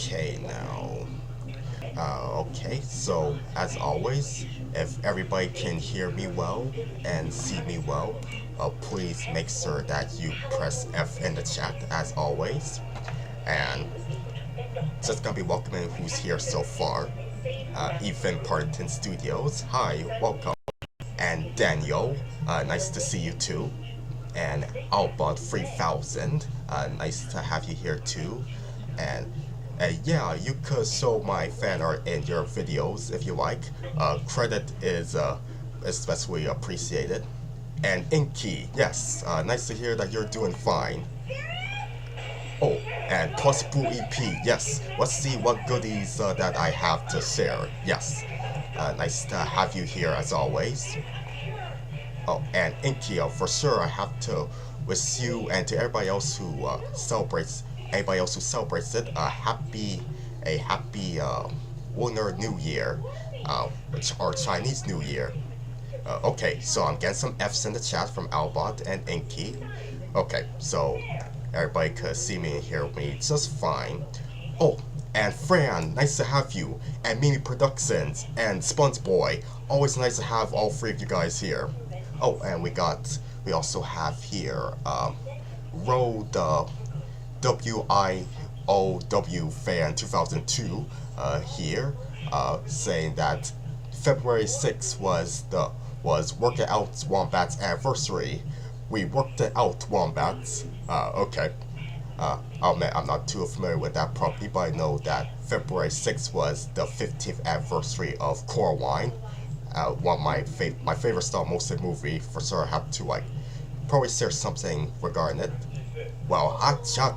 Okay, now. Okay, so as always, if everybody can hear me well and see me well, please make sure that you press F in the chat as always. And just gonna be welcoming who's here so far. Ethan Partington Studios, hi, welcome. And Daniel, nice to see you too. And Albot 3000, nice to have you here too. And yeah, you could show my fan art in your videos if you like. Credit is especially appreciated. And Inky, yes, nice to hear that you're doing fine. Oh, and Plus Boo EP, yes. Let's see what goodies that I have to share. Yes, nice to have you here as always. Oh, and Inky, for sure I have to wish you and to everybody else who celebrates it a happy Lunar New Year, which our Chinese New Year. Okay, so I'm getting some F's in the chat from Albot and Inky. Okay, so everybody could see me and hear me just fine. Oh, and Fran, nice to have you. And Mimi Productions and SpongeBoy, always nice to have all three of you guys here. Oh, and we also have here Road WIOW fan 2002 here saying that February 6th was Work It Out Wombat's anniversary. We worked it out, Wombats. Okay. I'll admit I'm not too familiar with that property, but I know that February 6th was the 15th anniversary of Coraline. One of my favorite stop motion movie. For sure, I have to probably share something regarding it. Well, cha,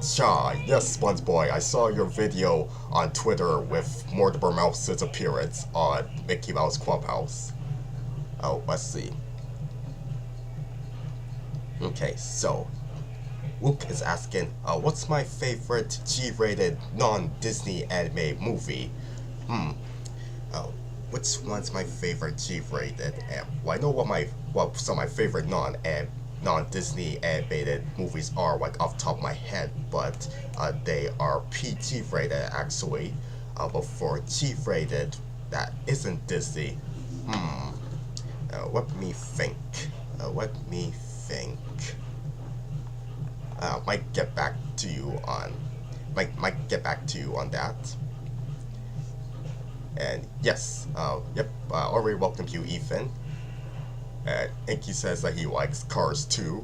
yes, SpongeBoy, I saw your video on Twitter with Mortimer Mouse's appearance on Mickey Mouse Clubhouse. Oh, let's see. Okay, so Luke is asking, what's my favorite G-rated non-Disney anime movie? Which one's my favorite G-rated? Well, I know what some of my favorite non-Disney animated movies are, like off the top of my head, but they are PG rated actually. But for G-rated that isn't Disney, let me think. Might get back to you on that. And yes, yep, already welcomed you, Ethan. Inky says that he likes Cars 2,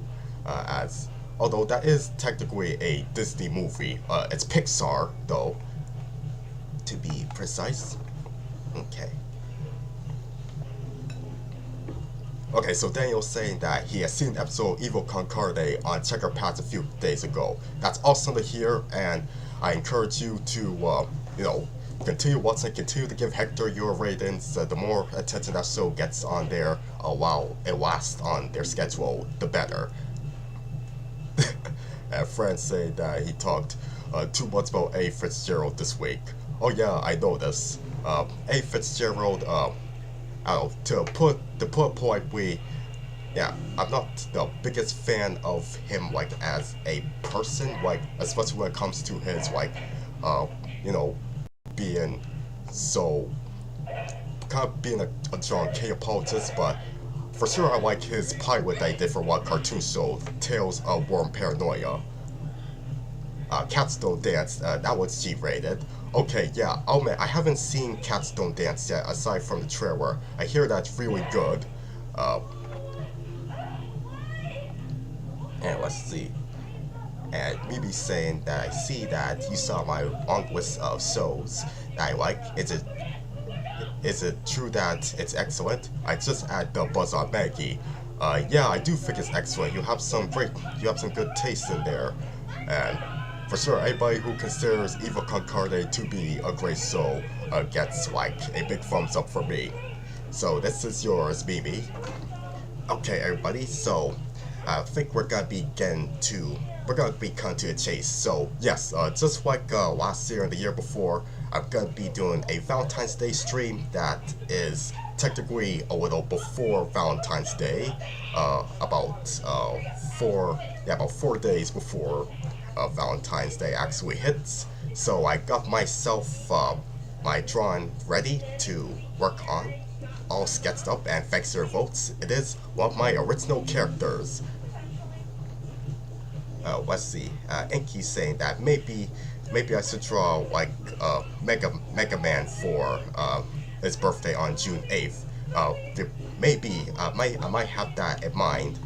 although that is technically a Disney movie. It's Pixar, though, to be precise. Okay. Okay, so Daniel's saying that he has seen an episode of Evil Concarde on Checker Pass a few days ago. That's awesome to hear, and I encourage you to, continue watching, continue to give Hector your ratings. The more attention that show gets on there while it lasts on their schedule, the better. And friends say that he talked too much about A. Fitzgerald this week. Oh yeah, I know this. A. Fitzgerald, to put politely, yeah, I'm not the biggest fan of him, as a person, especially when it comes to his, being so, kind of being a John K. apologist, but for sure I like his pilot that he did for one cartoon show, Tales of Worm Paranoia. Cats Don't Dance, that was G-rated. Okay, yeah, I'll admit, I haven't seen Cats Don't Dance yet, aside from the trailer. I hear that's really good. And let's see. And maybe saying that I see that you saw my long list of shows that I like. Is it true that it's excellent? I just add the buzz on Maggie. Yeah, I do think it's excellent. You have some good taste in there. And for sure, anybody who considers Evil Concarde to be a great show gets a big thumbs up from me. So this is yours, Mimi. Okay, everybody. So I think we're gonna be coming to the chase. So yes, just like last year and the year before, I'm gonna be doing a Valentine's Day stream that is technically a little before Valentine's Day, about 4 days before Valentine's Day actually hits. So I got myself my drawing ready to work on, all sketched up, and thanks to your votes, it is one of my original characters. Let's see. Inky's saying that maybe I should draw like Mega Man for his birthday on June 8th. Maybe I might have that in mind.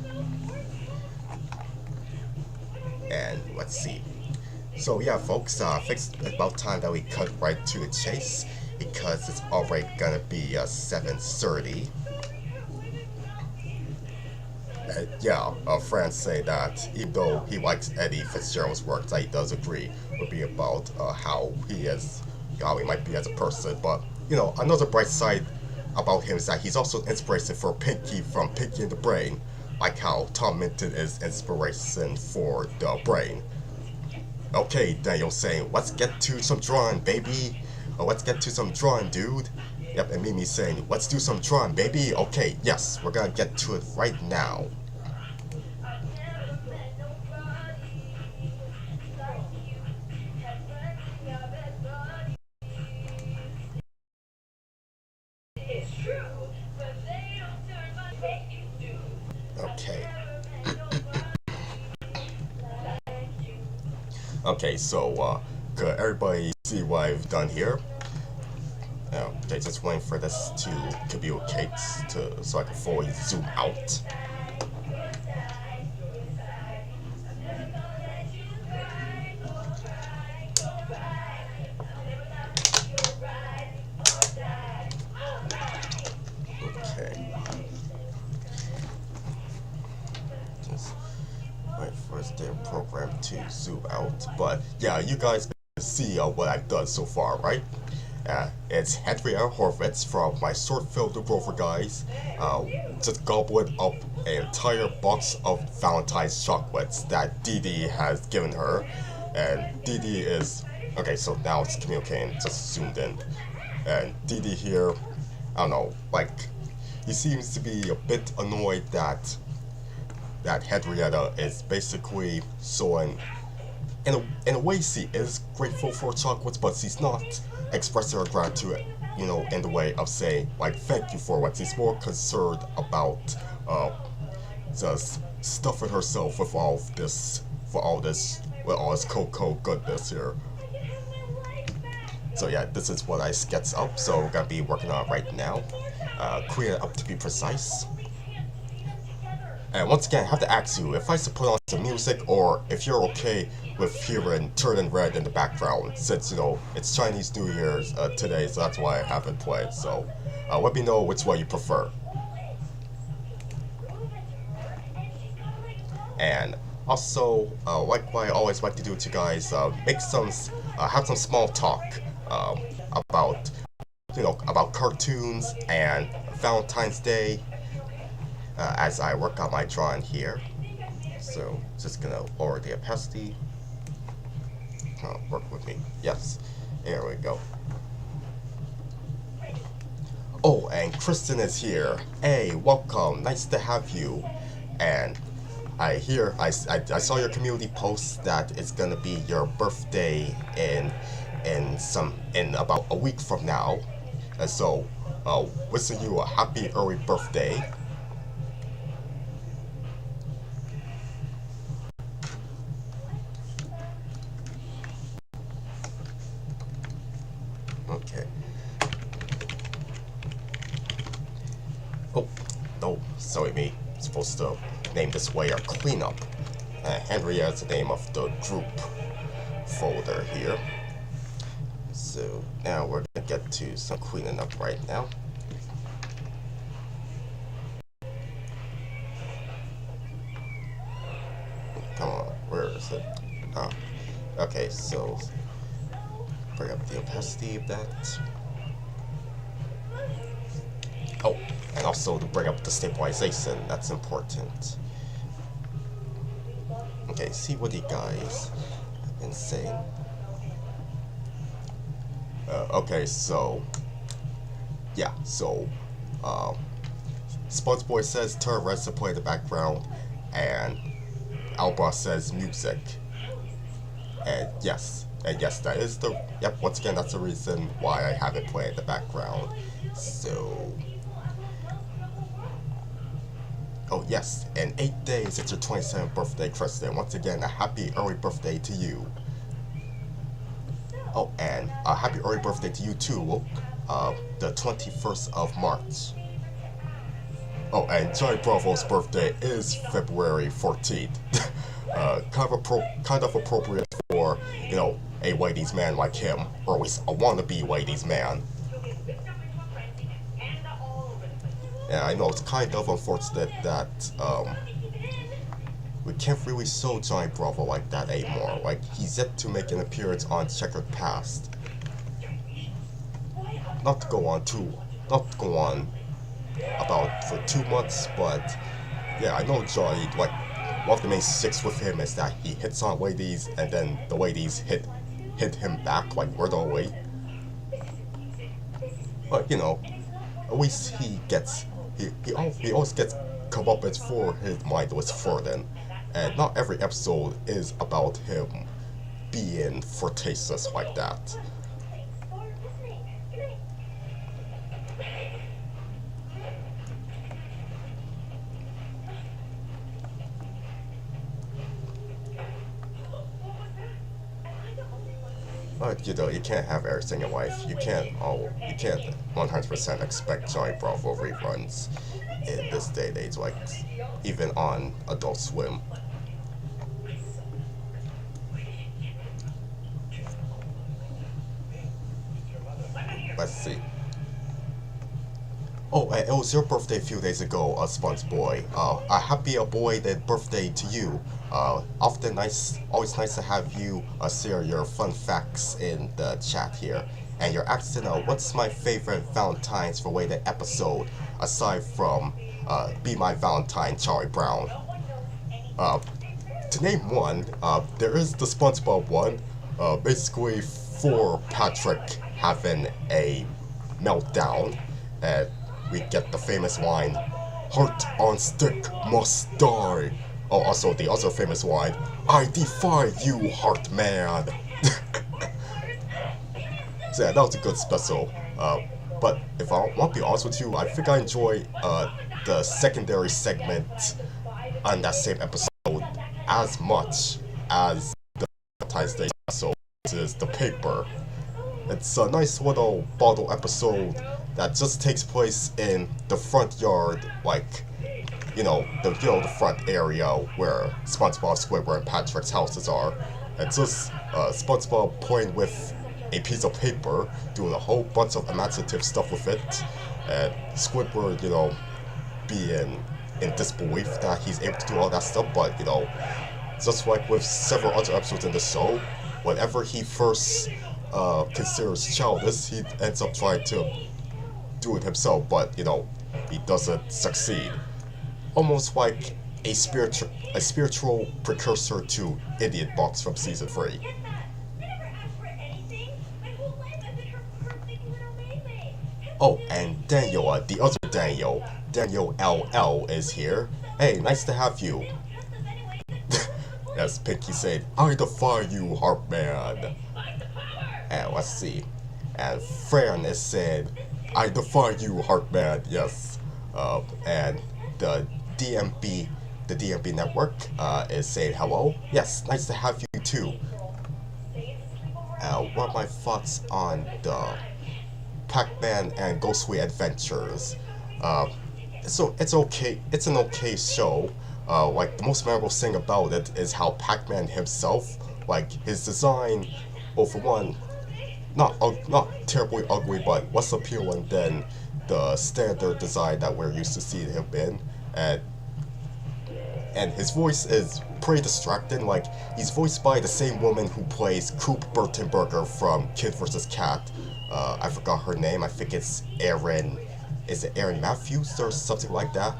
And let's see. So yeah, folks, I think it's about time that we cut right to the chase because it's already gonna be 7:30. Yeah, friends say that even though he likes Eddie Fitzgerald's work, that he does agree would be about how he might be as a person. But you know, another bright side about him is that he's also inspiration for Pinky from Pinky and the Brain, like how Tom Minton is inspiration for the Brain. Okay, Daniel saying, let's get to some drawing, baby. Let's get to some drawing, dude. Yep, and Mimi saying, let's do some drawing, baby. Okay, yes, we're gonna get to it right now. Okay. Okay, so could everybody see what I've done here? Okay, just waiting for this to communicate so I can fully zoom out. Okay. Just wait for this damn program to zoom out. But yeah, you guys can see what I've done so far, right? It's Henrietta Horvitz from my short-film The Grover guys, just gobbling up an entire box of Valentine's chocolates that Dee Dee has given her. And Dee Dee is... Okay, so now it's communicating, just zoomed in. And Dee Dee here, I don't know, like, he seems to be a bit annoyed that Henrietta is basically showing... In a way, she is grateful for chocolates, but she's not expressing her gratitude, you know, in the way of saying, like, thank you for what. She's more concerned about just stuffing herself with all this cocoa goodness here. So yeah, this is what I sketched up, so we're gonna be working on it right now. Clean it up to be precise. And once again, I have to ask you if I should put on some music or if you're okay with hearing Turning Red in the background, since, you know, it's Chinese New Year's today, so that's why I haven't played. So let me know which one you prefer. And also, like what I always like to do with you guys, have some small talk about, you know, about cartoons and Valentine's Day. As I work on my drawing here. So, just gonna lower the opacity. Work with me. Yes. There we go. Oh, and Kristen is here. Hey, welcome. Nice to have you. And I saw your community post that it's gonna be your birthday in about a week from now. And so, wishing you a happy early birthday. Okay. Oh, no, sorry me. I'm supposed to name this way our cleanup. Henrietta is the name of the group folder here. So now we're gonna get to some cleaning up right now. Come on, where is it? Okay, so bring up the opacity of that. Oh, and also to bring up the stabilization, that's important. Okay, see what you guys have been saying. Okay, so yeah, so SpongeBoy says turn red to play the background, and Alba says music. And yes, And yes, that is the, yep, once again, that's the reason why I have it play in the background. So, oh yes, in 8 days it's your 27th birthday, Kristen. Once again, a happy early birthday to you. Oh, and a happy early birthday to you too, the 21st of March. Oh, and Johnny Bravo's birthday is February 14th. Kind of appropriate for, you know, a ladies' man like him, or at least a wannabe ladies' man. Yeah, I know it's kind of unfortunate that we can't really show Johnny Bravo like that anymore. Like, he's yet to make an appearance on Checkered Past. Not to go on about for 2 months, but yeah, I know Johnny, like, one of the main sticks with him is that he hits on ladies and then the ladies hit him back, like, right away. But, you know, at least he always gets comeuppance for his mindless flirting, and not every episode is about him being flirtatious like that. But you know, you can't have everything in life. You can't 100% expect Johnny Bravo reruns in this day and age, like even on Adult Swim. Let's see. Oh, and it was your birthday a few days ago, Sponge Boy. A happy belated birthday to you. Always nice to have you share your fun facts in the chat here. And you're asking, what's my favorite Valentine's related episode aside from Be My Valentine, Charlie Brown? To name one, there is the SpongeBob one, basically for Patrick having a meltdown, and we get the famous line, "Heart on stick must die." Oh, also the other famous line, "I defy you, Heart Man." So yeah, that was a good special. But if I want to be honest with you, I think I enjoy the secondary segment on that same episode as much as the Valentine's Day episode, which is the paper. It's a nice little bottle episode that just takes place in the front yard, like, the front area where SpongeBob, Squidward, and Patrick's houses are. And just SpongeBob playing with a piece of paper, doing a whole bunch of imaginative stuff with it, and Squidward, being in disbelief that he's able to do all that stuff, but, just like with several other episodes in the show, whenever he first considers childish, he ends up trying to do it himself, but, he doesn't succeed. Almost like a spiritual precursor to Idiot Box from season 3. Oh, and Daniel, the other Daniel LL is here. Hey, nice to have you. As Pinky said, "I defy you, Heartman." And let's see. And Fran is said, "I defy you, Heartman." Yes. And the DMB network is saying hello. Yes, nice to have you too. What are my thoughts on the Pac-Man and Ghostway Adventures? So it's okay. It's an okay show. Like, the most memorable thing about it is how Pac-Man himself, like, his design, well, for one, not terribly ugly, but less appealing than the standard design that we're used to seeing him in, and his voice is pretty distracting. Like, he's voiced by the same woman who plays Coop Burtenberger from Kid vs. Cat. I forgot her name. I think it's Erin. Is it Erin Matthews or something like that?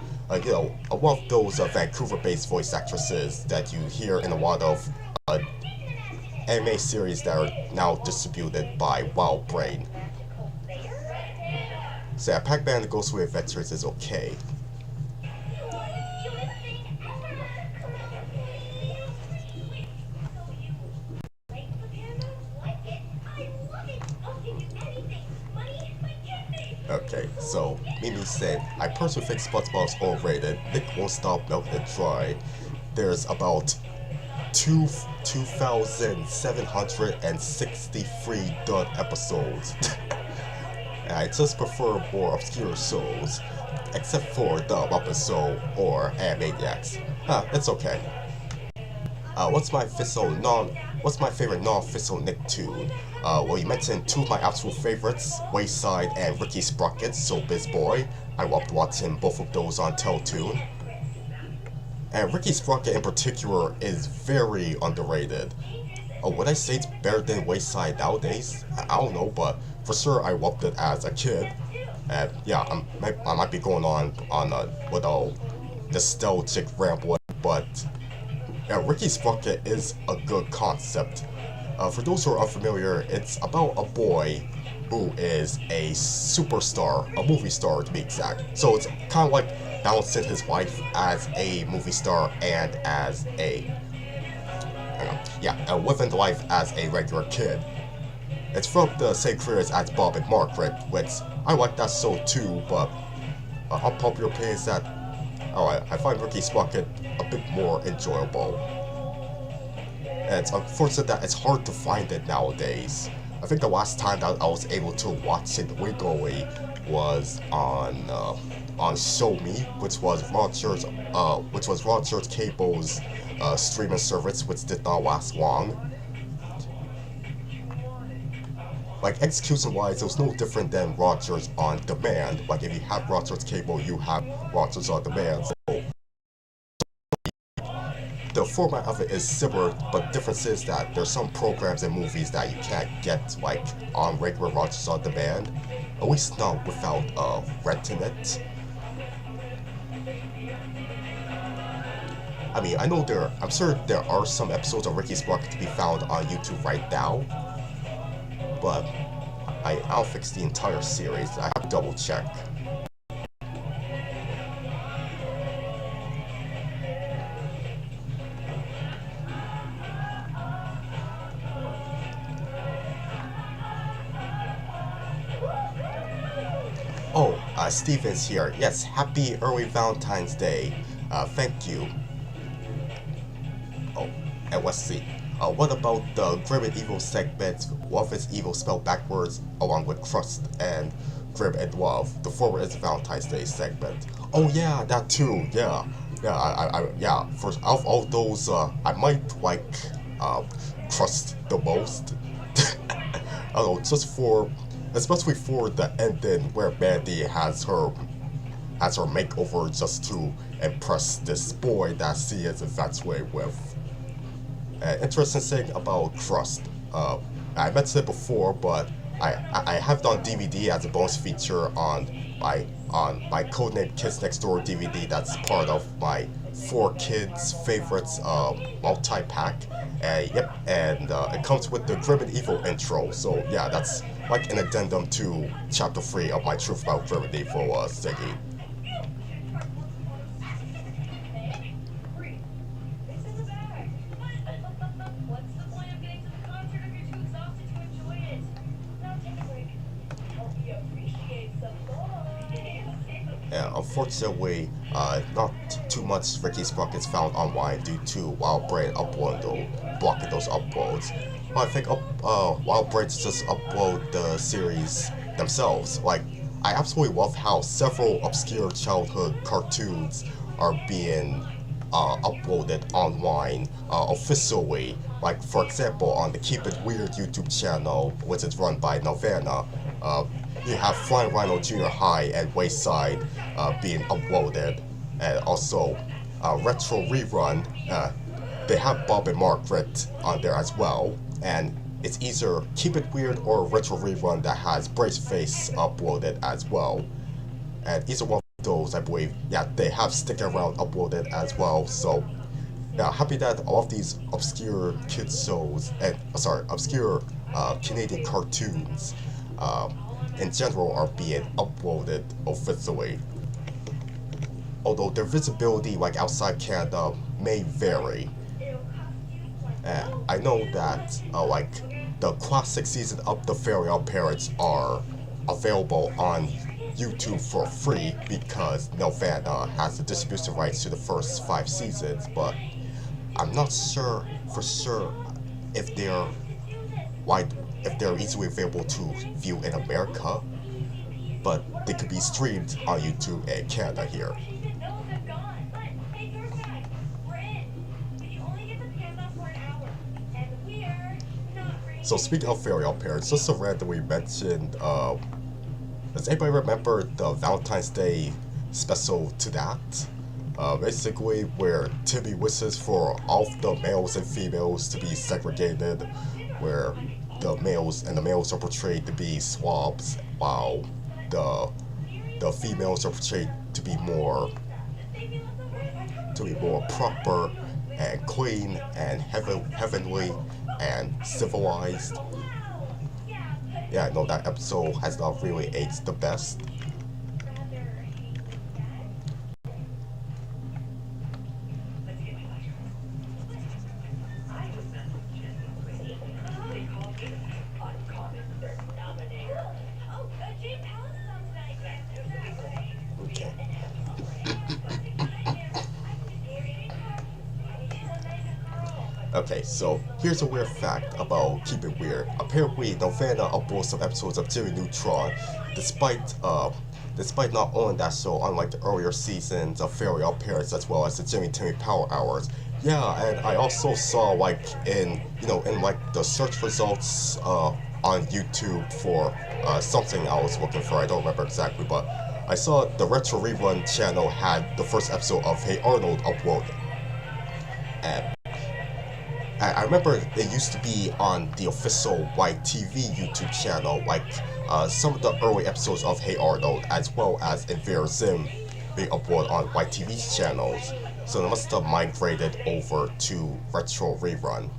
One of those Vancouver-based voice actresses that you hear in a lot of anime series that are now distributed by Wild Brain. So yeah, Pac-Man and the Ghostway Adventures is okay. Okay, so Mimi said, I personally think SpongeBob's overrated. Nick won't stop milking it dry. There's about 2,763 done episodes. And I just prefer more obscure shows, except for the Muppet Show or Animaniacs. It's okay. What's my favorite non-official Nick tune? Well, you mentioned two of my absolute favorites, Wayside and Ricky Sprocket, so Biz Boy. I loved watching both of those on Teletoon. And Ricky Sprocket in particular is very underrated. Would I say it's better than Wayside nowadays? I don't know, but for sure I loved it as a kid. And yeah, I might be going on a little nostalgic ramble, but Ricky Sprocket is a good concept. For those who are unfamiliar, it's about a boy who is a superstar, a movie star to be exact. So it's kind of like balancing his life as a movie star and as a living life as a regular kid. It's from the same creators as Bob and Margaret, which I like that show too, but unpopular opinion is that I find Ricky Sprocket a bit more enjoyable. And it's unfortunate that it's hard to find it nowadays. I think the last time that I was able to watch it legally was on Show Me, which was Rogers Cable's streaming service, which did not last long. Like, execution-wise, it was no different than Rogers On Demand. Like, if you have Rogers Cable, you have Rogers On Demand. So the format of it is similar, but the difference is that there's some programs and movies that you can't get, like, on regular Rogers On Demand. At least not without renting it. I mean, I'm sure there are some episodes of Ricky Sprocket to be found on YouTube right now, but I don't think it's the entire series. I have to double check. Oh, Steven's here. Yes, happy early Valentine's Day. Thank you. Oh, and let's see. What about the Grim and Evil segment? Love is Evil spelled backwards, along with Crust and Grim and Love. The former is the Valentine's Day segment. Oh yeah, that too. Yeah, For out of all those, I might like Crust the most. I don't know, especially for the ending where Mandy has her makeover just to impress this boy that she is infatuated with. Interesting thing about Crust. I mentioned it before, but I have it on DVD as a bonus feature on my Codename Kids Next Door DVD. That's part of my 4 Kids Favorites multi-pack. And it comes with the Grim and Evil intro. So yeah, that's like an addendum to Chapter 3 of my Truth About Grim and Evil Siggy. Unfortunately, not too much Ricky Sprocket is found online due to Wildbrain blocking those uploads. Well, I think Wildbrains just upload the series themselves. Like, I absolutely love how several obscure childhood cartoons are being uploaded online officially. Like, for example, on the Keep It Weird YouTube channel, which is run by Nelvana, you have Flying Rhino Junior High and Wayside being uploaded, and also Retro Rerun. They have Bob and Margaret on there as well, and it's either Keep It Weird or Retro Rerun that has Braceface uploaded as well. And either one of those, I believe, they have Stick Around uploaded as well. So happy that all of these obscure kids shows and obscure Canadian cartoons in general are being uploaded officially. Although their visibility, like outside Canada, may vary. I know that like the classic season of the Fairy Odd Parents are available on YouTube for free because Nelvana has the distribution rights to the first 5 seasons, but I'm not sure for sure if they're wide if they're easily available to view in America, but they could be streamed on YouTube in Canada here. So speaking of fairy parents, just so randomly mentioned, does anybody remember the Valentine's Day special to that? Basically, where Timmy wishes for all of the males and females to be segregated, where the males are portrayed to be swabs, while the females are portrayed to be more proper and clean and heavenly and civilized. Yeah, I know that episode has not really aged the best. Okay. Okay, so here's a weird fact about Keep It Weird. Apparently, Nelvana uploads some episodes of Jimmy Neutron, despite not owning that show, unlike the earlier seasons of Fairy Odd Parents as well as the Jimmy Timmy Power Hours. Yeah, and I also saw in the search results on YouTube for something I was looking for. I don't remember exactly, but I saw the Retro Rerun channel had the first episode of Hey Arnold uploaded. And I remember it used to be on the official White TV YouTube channel, some of the early episodes of Hey Arnold, as well as Invader Zim being uploaded on White TV's channels. So they must have migrated over to Retro Rerun.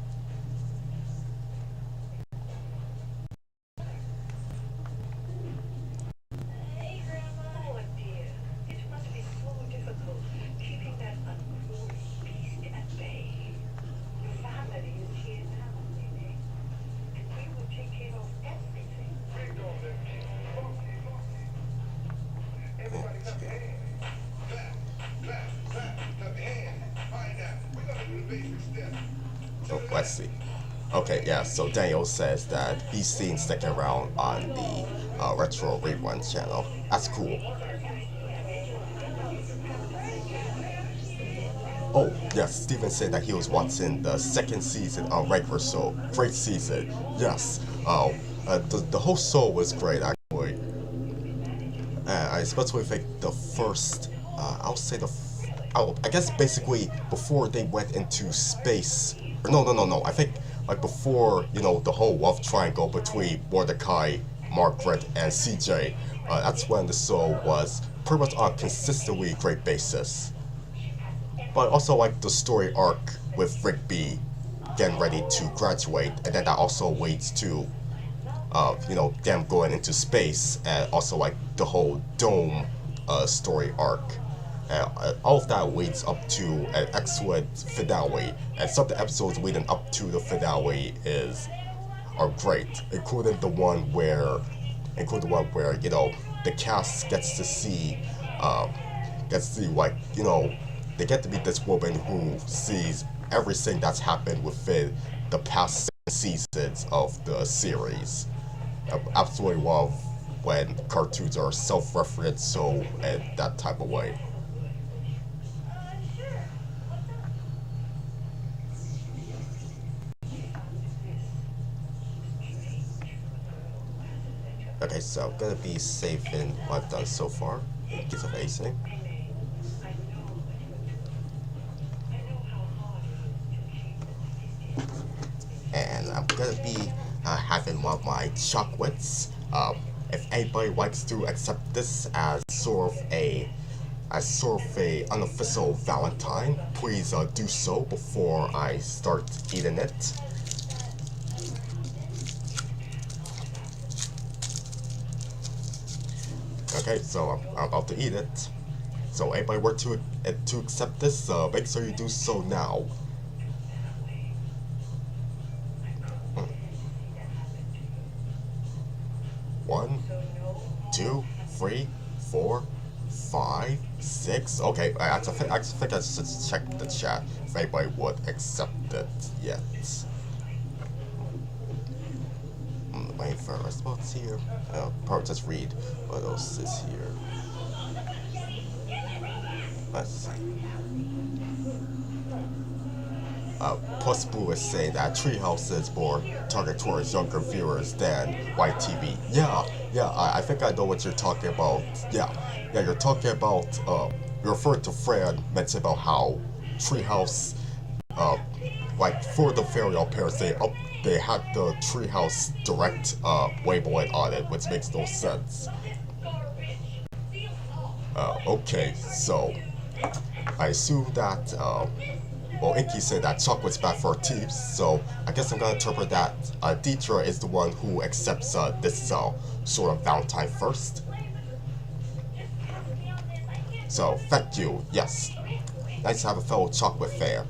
Oh, let's see. Okay, yeah, so Daniel says that he's seen sticking around on the Retro Rerun channel. That's cool. Oh, yes, Steven said that he was watching the second season of regular show. Great season, yes. The whole show was great, actually. I especially think the first, I guess basically before they went into space. Or no. I think before the whole love triangle between Mordecai, Margaret, and CJ. That's when the show was pretty much on a consistently great basis. But I also like the story arc with Rigby getting ready to graduate, and then that also leads to them going into space, and also the whole dome story arc. All of that leads up to an excellent finale, and some of the episodes leading up to the finale are great, including the one where the cast gets to see they get to meet this woman who sees everything that's happened within the past 6 seasons of the series. I absolutely love when cartoons are self-referential in that type of way. Okay, so I'm gonna be saving what I've done so far in case of acing. And I'm gonna be having one of my chocolates. If anybody likes to accept this as sort of a unofficial Valentine, please do so before I start eating it. Okay, so I'm about to eat it. So anybody were to accept this, make sure you do so now. 1, 2, 3, 4, 5, 6. Okay, I think I should check the chat if anybody would accept it yet. Waiting for a response here. Probably just read what else is here. Let's see. Plus Boo is saying that Treehouse is more targeted towards younger viewers than white TV. Yeah, I think I know what you're talking about. Yeah, you're talking about, you're referring to Fran mentioned about how Treehouse, like for the Fairy Tale parents, they had the Treehouse Direct labeling on it, which makes no sense. Okay, so I assume that, well, Inky said that chocolate's bad for our teeth, so I guess I'm gonna interpret that Deidre is the one who accepts this sort of Valentine first. So, thank you, yes. Nice to have a fellow chocolate fan.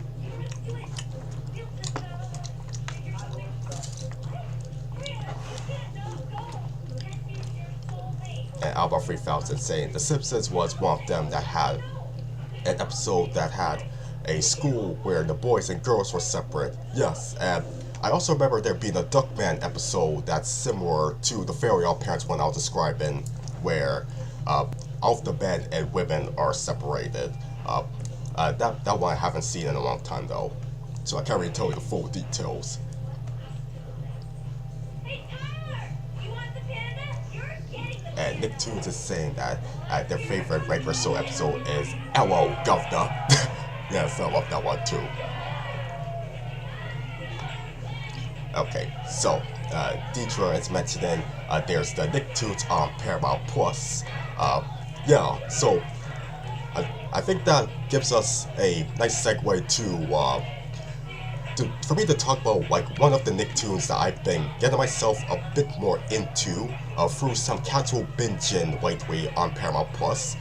And Alba 3000 saying The Simpsons was one of them that had an episode that had a school where the boys and girls were separate. Yes, and I also remember there being a Duckman episode that's similar to the Fairy Tale Parents one I was describing, where all of the men and women are separated. That one I haven't seen in a long time though, so I can't really tell you the full details. And Nicktoons is saying that their favorite regular show episode is Hello, Governor. Yes, I love that one too. Okay, so Deidre is mentioning there's the Nicktoons on Paramount Plus. Yeah, so I think that gives us a nice segue for me to talk about like one of the Nicktoons that I've been getting myself a bit more into through some casual binging lately on Paramount Plus,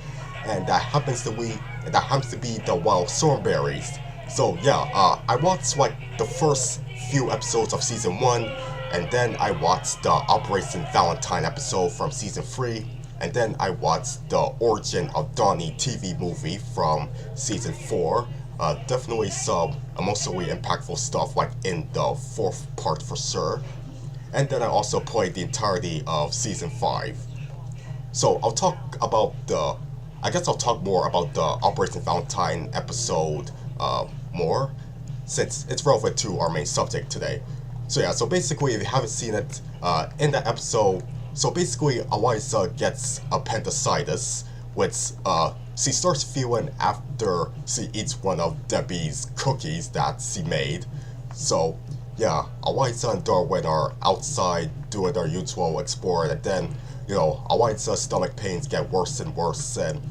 and that happens to be the Thornberrys. So yeah, I watched like the first few episodes of season 1, and then I watched the Operation Valentine episode from season 3, and then I watched the Origin of Donnie TV movie from season 4. Definitely some emotionally impactful stuff like in the 4th part for sure. And then I also played the entirety of season 5. So I'll talk more about the Operation Valentine episode more, since it's relevant to our main subject today. So yeah, so basically if you haven't seen it, in that episode, so basically Eliza gets appendicitis, which she starts feeling after she eats one of Debbie's cookies that she made. So yeah, Eliza and Darwin are outside doing their usual exploring, and then, you know, Eliza's stomach pains get worse and worse, and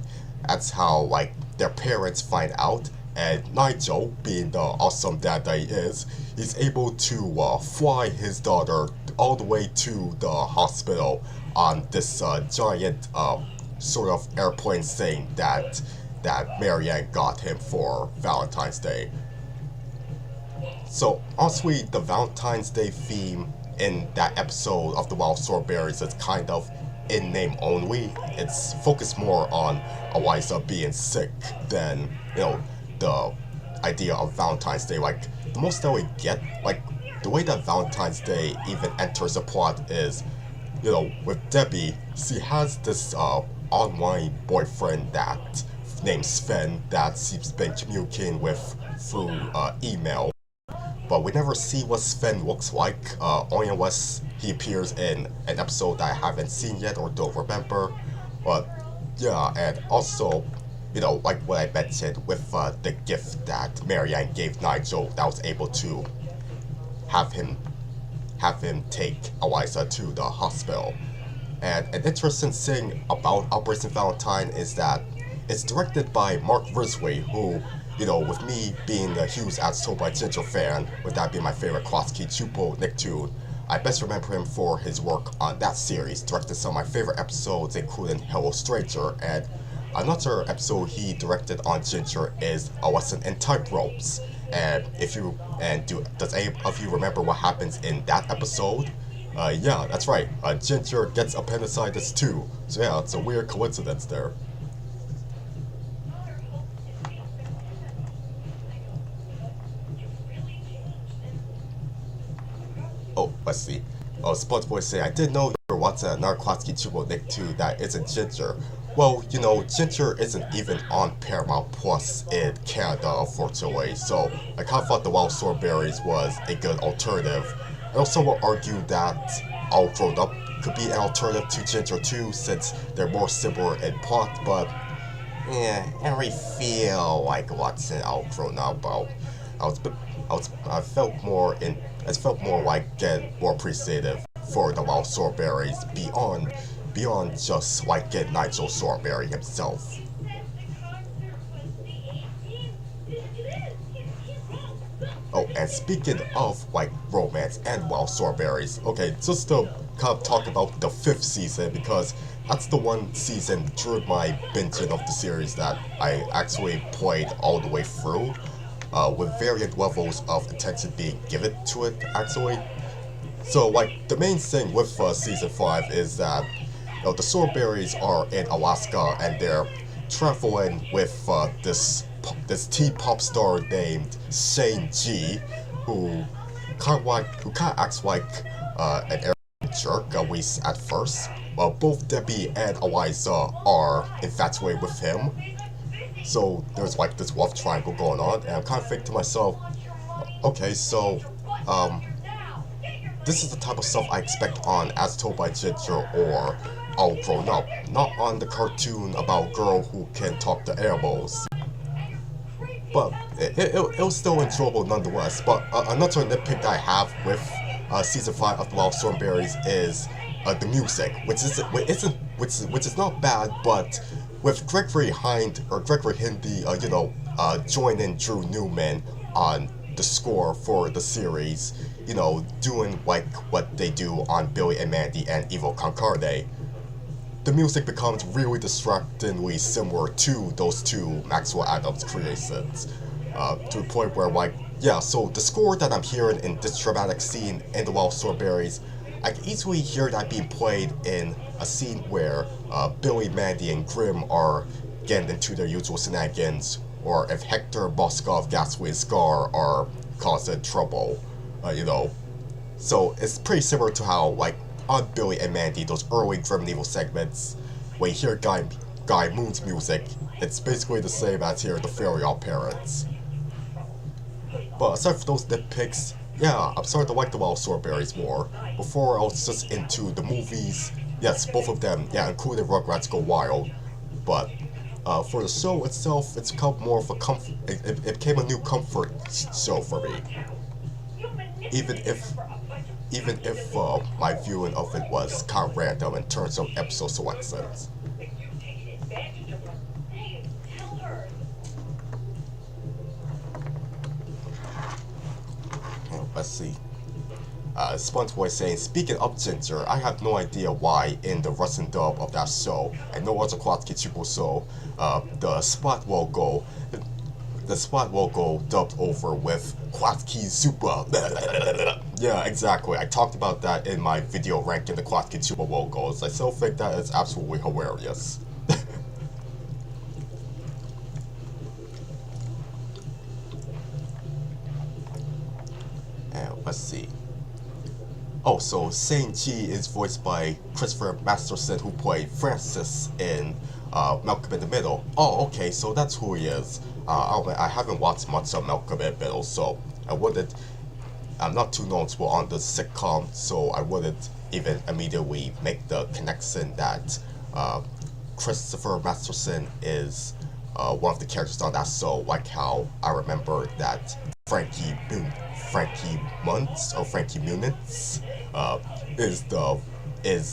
that's how, like, their parents find out, and Nigel, being the awesome dad that he is, he's able to fly his daughter all the way to the hospital on this giant sort of airplane thing that Marianne got him for Valentine's Day. So honestly, the Valentine's Day theme in that episode of the Wild Strawberries is kind of in name only. It's focused more on Eliza being sick than, you know, the idea of Valentine's Day. Like, the most that we get, like, the way that Valentine's Day even enters the plot is, you know, with Debbie, she has this online boyfriend that named Sven that she's been communicating with through email, but we never see what Sven looks like, only unless he appears in an episode that I haven't seen yet or don't remember. But yeah, and also, you know, like what I mentioned with the gift that Marianne gave Nigel that was able to have him take Eliza to the hospital. And an interesting thing about Operation Valentine is that it's directed by Mark Risley, who, you know, with me being a huge As Told by Ginger fan, with that being my favorite Klosky Chupo Nicktoon, I best remember him for his work on that series, directed some of my favorite episodes, including Hello Stranger, and another episode he directed on Ginger is A Lesson in Tightropes. And does any of you remember what happens in that episode? Yeah, that's right. Ginger gets appendicitis too. So yeah, it's a weird coincidence there. Oh, let's see. Oh, SpongeBob say, I didn't know you were watching a Narquatsky Chubo Nick too that isn't Ginger. Well, you know, Ginger isn't even on Paramount Plus in Canada, unfortunately, so I kind of thought the Wild Strawberries was a good alternative. I also will argue that All Grown Up could be an alternative to Ginger too, since they're more similar in plot, but yeah, I don't really feel like watching All Grown Up. I was, I felt more in, it felt more like getting more appreciative for the Wild Strawberries beyond just like getting Nigel Strawberry himself. Oh, and speaking of like romance and Wild Strawberries, okay, just to kind of talk about the fifth season because that's the one season during my binging of the series that I actually played all the way through, with varying levels of attention being given to it actually. So like the main thing with season 5 is that the Strawberries are in Alaska and they're traveling with this teen pop star named Shane G, who who kind of acts like an arrogant jerk at least at first. Well, both Debbie and Eliza are infatuated with him, so there's like this love triangle going on, and I'm kind of thinking to myself, okay, so um, this is the type of stuff I expect on As Told by Ginger or All Grown Up, not on the cartoon about a girl who can talk to animals. But it was still enjoyable nonetheless. But another nitpick I have with season 5 of The Wild Thornberrys is the music, which is not bad, but with Gregory Hind or Gregory Hindi, joining Drew Newman on the score for the series, doing like what they do on Billy and Mandy and Evil Concarde, the music becomes really distractingly similar to those two Maxwell Adams creations, to the point where, like, yeah, so the score that I'm hearing in this dramatic scene in The Wild Strawberries, I can easily hear that being played in a scene where Billy, Mandy, and Grimm are getting into their usual shenanigans, or if Hector, Moskov, Gatsby, and Scar are causing trouble, you know. So it's pretty similar to how, like, on Billy and Mandy, those early Grim and Evil segments, when you hear Guy Moon's music, it's basically the same as hearing the Fairy Odd Parents. But aside from those nitpicks, yeah, I'm starting to like the Wild Strawberries more. Before I was just into the movies, yes, both of them, yeah, including Rugrats Go Wild. But for the show itself, it's become more of a comfort. It became a new comfort show for me. Even if my viewing of it was kind of random in terms of episode selections. Let's see. SpongeBob saying, speaking of Ginger, I have no idea why in the Russian dub of that show, and no other Klatki Chupo show, the spot logo dubbed over with Klatki Zupa. Yeah, exactly. I talked about that in my video ranking the Klatki Chupa logos. I still think that is absolutely hilarious. And let's see. Oh, so Saint G is voiced by Christopher Masterson, who played Francis in Malcolm in the Middle. Oh, okay, so that's who he is. I haven't watched much of Malcolm in the Middle, so I'm not too knowledgeable on the sitcom, so I wouldn't even immediately make the connection that Christopher Masterson is one of the characters on that show, like how I remember that Frankie Muniz is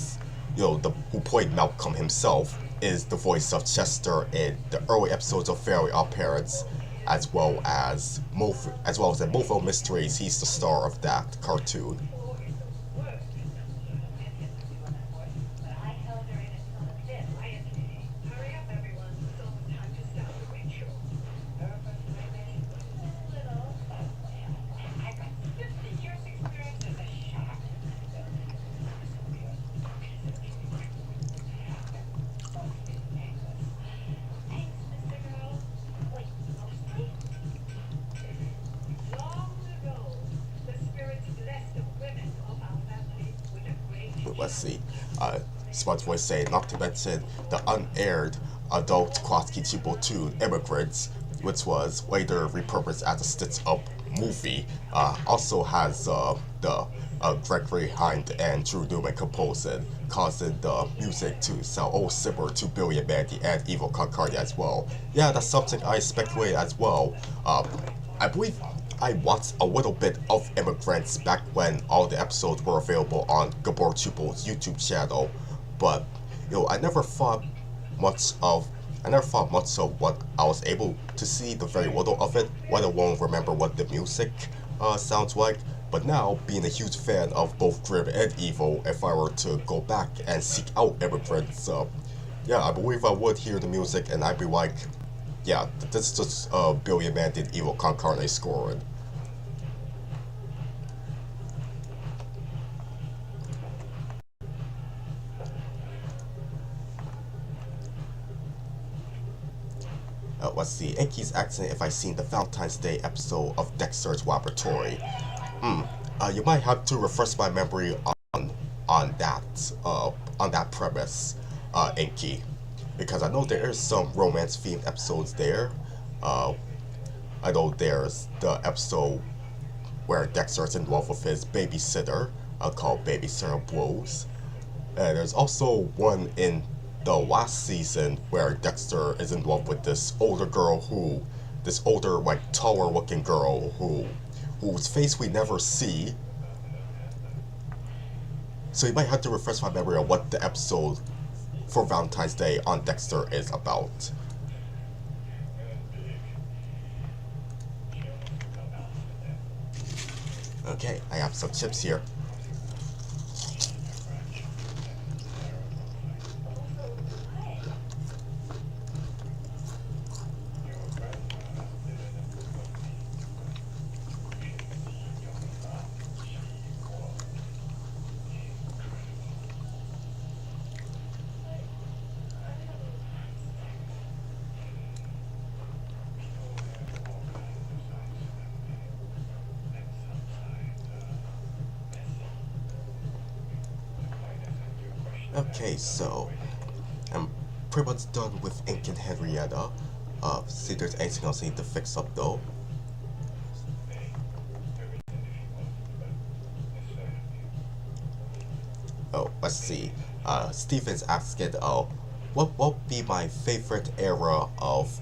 the who played Malcolm himself, is the voice of Chester in the early episodes of Fairly Odd Parents, as well as in Mofo Mysteries. He's the star of that cartoon. let's see. Smart voice say, not to mention the unaired adult Klosky Chibo 2 Immigrants, which was later repurposed as a stitch-up movie, also has the Gregory Hind and Drew Newman composing, causing the music to sound similar to Billy and Mandy and Evil Concordia as well. Yeah, that's something I speculated as well. I believe I watched a little bit of Immigrants back when all the episodes were available on Gabor Chupo's YouTube channel, but I never thought much of what I was able to see, the very little of it, let alone remember what the music sounds like. But now, being a huge fan of both Grim and Evil, if I were to go back and seek out Immigrants, yeah, I believe I would hear the music and I'd be like, yeah, this is just Billy and Mandy and Evil Concarne scoring. Let's see, Inky's asking if I've seen the Valentine's Day episode of Dexter's Laboratory. You might have to refresh my memory on that premise, Inky, because I know there is some romance-themed episodes there. I know there's the episode where Dexter's in love with his babysitter, called Babysitter Blues. And there's also one in the last season where Dexter is in love with this older, like, taller looking girl whose face we never see. So you might have to refresh my memory on what the episode for Valentine's Day on Dexter is about. Okay, I have some chips here. Okay, so I'm pretty much done with Ink and Henrietta. See if there's anything else I need to fix up though. Oh, let's see. Steven's asking, what will be my favorite era of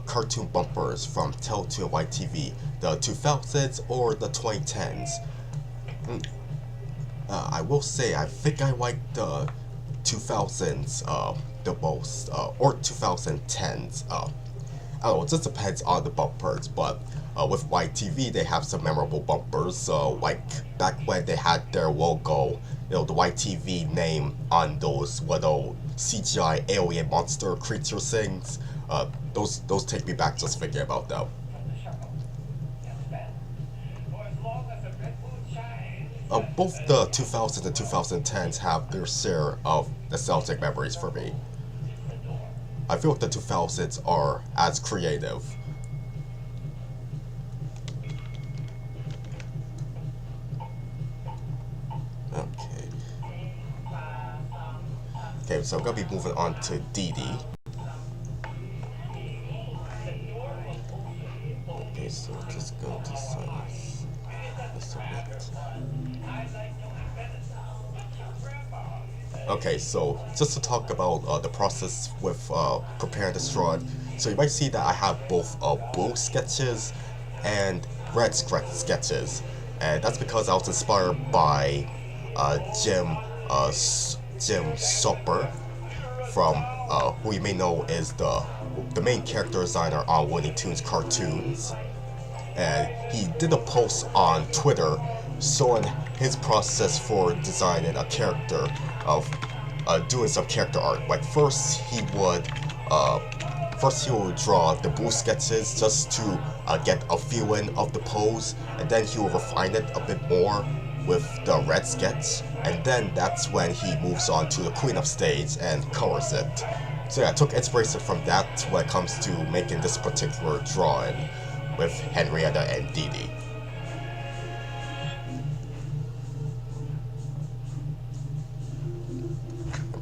cartoon bumpers from Teletoon YTV, the 2000s or the 2010s? I will say, I think I like the 2000s the most, or 2010s. I don't know, it just depends on the bumpers, but with YTV they have some memorable bumpers. So like back when they had their logo, the YTV name on those little CGI alien monster creature things, those take me back just thinking about them. Both the 2000s and 2010s have their share of nostalgic memories for me. I feel like the 2000s are as creative. Okay, so I'm gonna be moving on to Dee Dee. Okay, so just go to size. Submit. Okay, so just to talk about the process with preparing the straw. So you might see that I have both blue sketches and red sketches, and that's because I was inspired by Jim Soper, from who you may know is the main character designer on Looney Tunes cartoons. And he did a post on Twitter showing his process for designing a character, of doing some character art. Like first he would draw the blue sketches just to get a feeling of the pose, and then he will refine it a bit more with the red sketch, and then that's when he moves on to the cleanup stage and colors it. So yeah, I took inspiration from that when it comes to making this particular drawing with Henrietta and Dee Dee.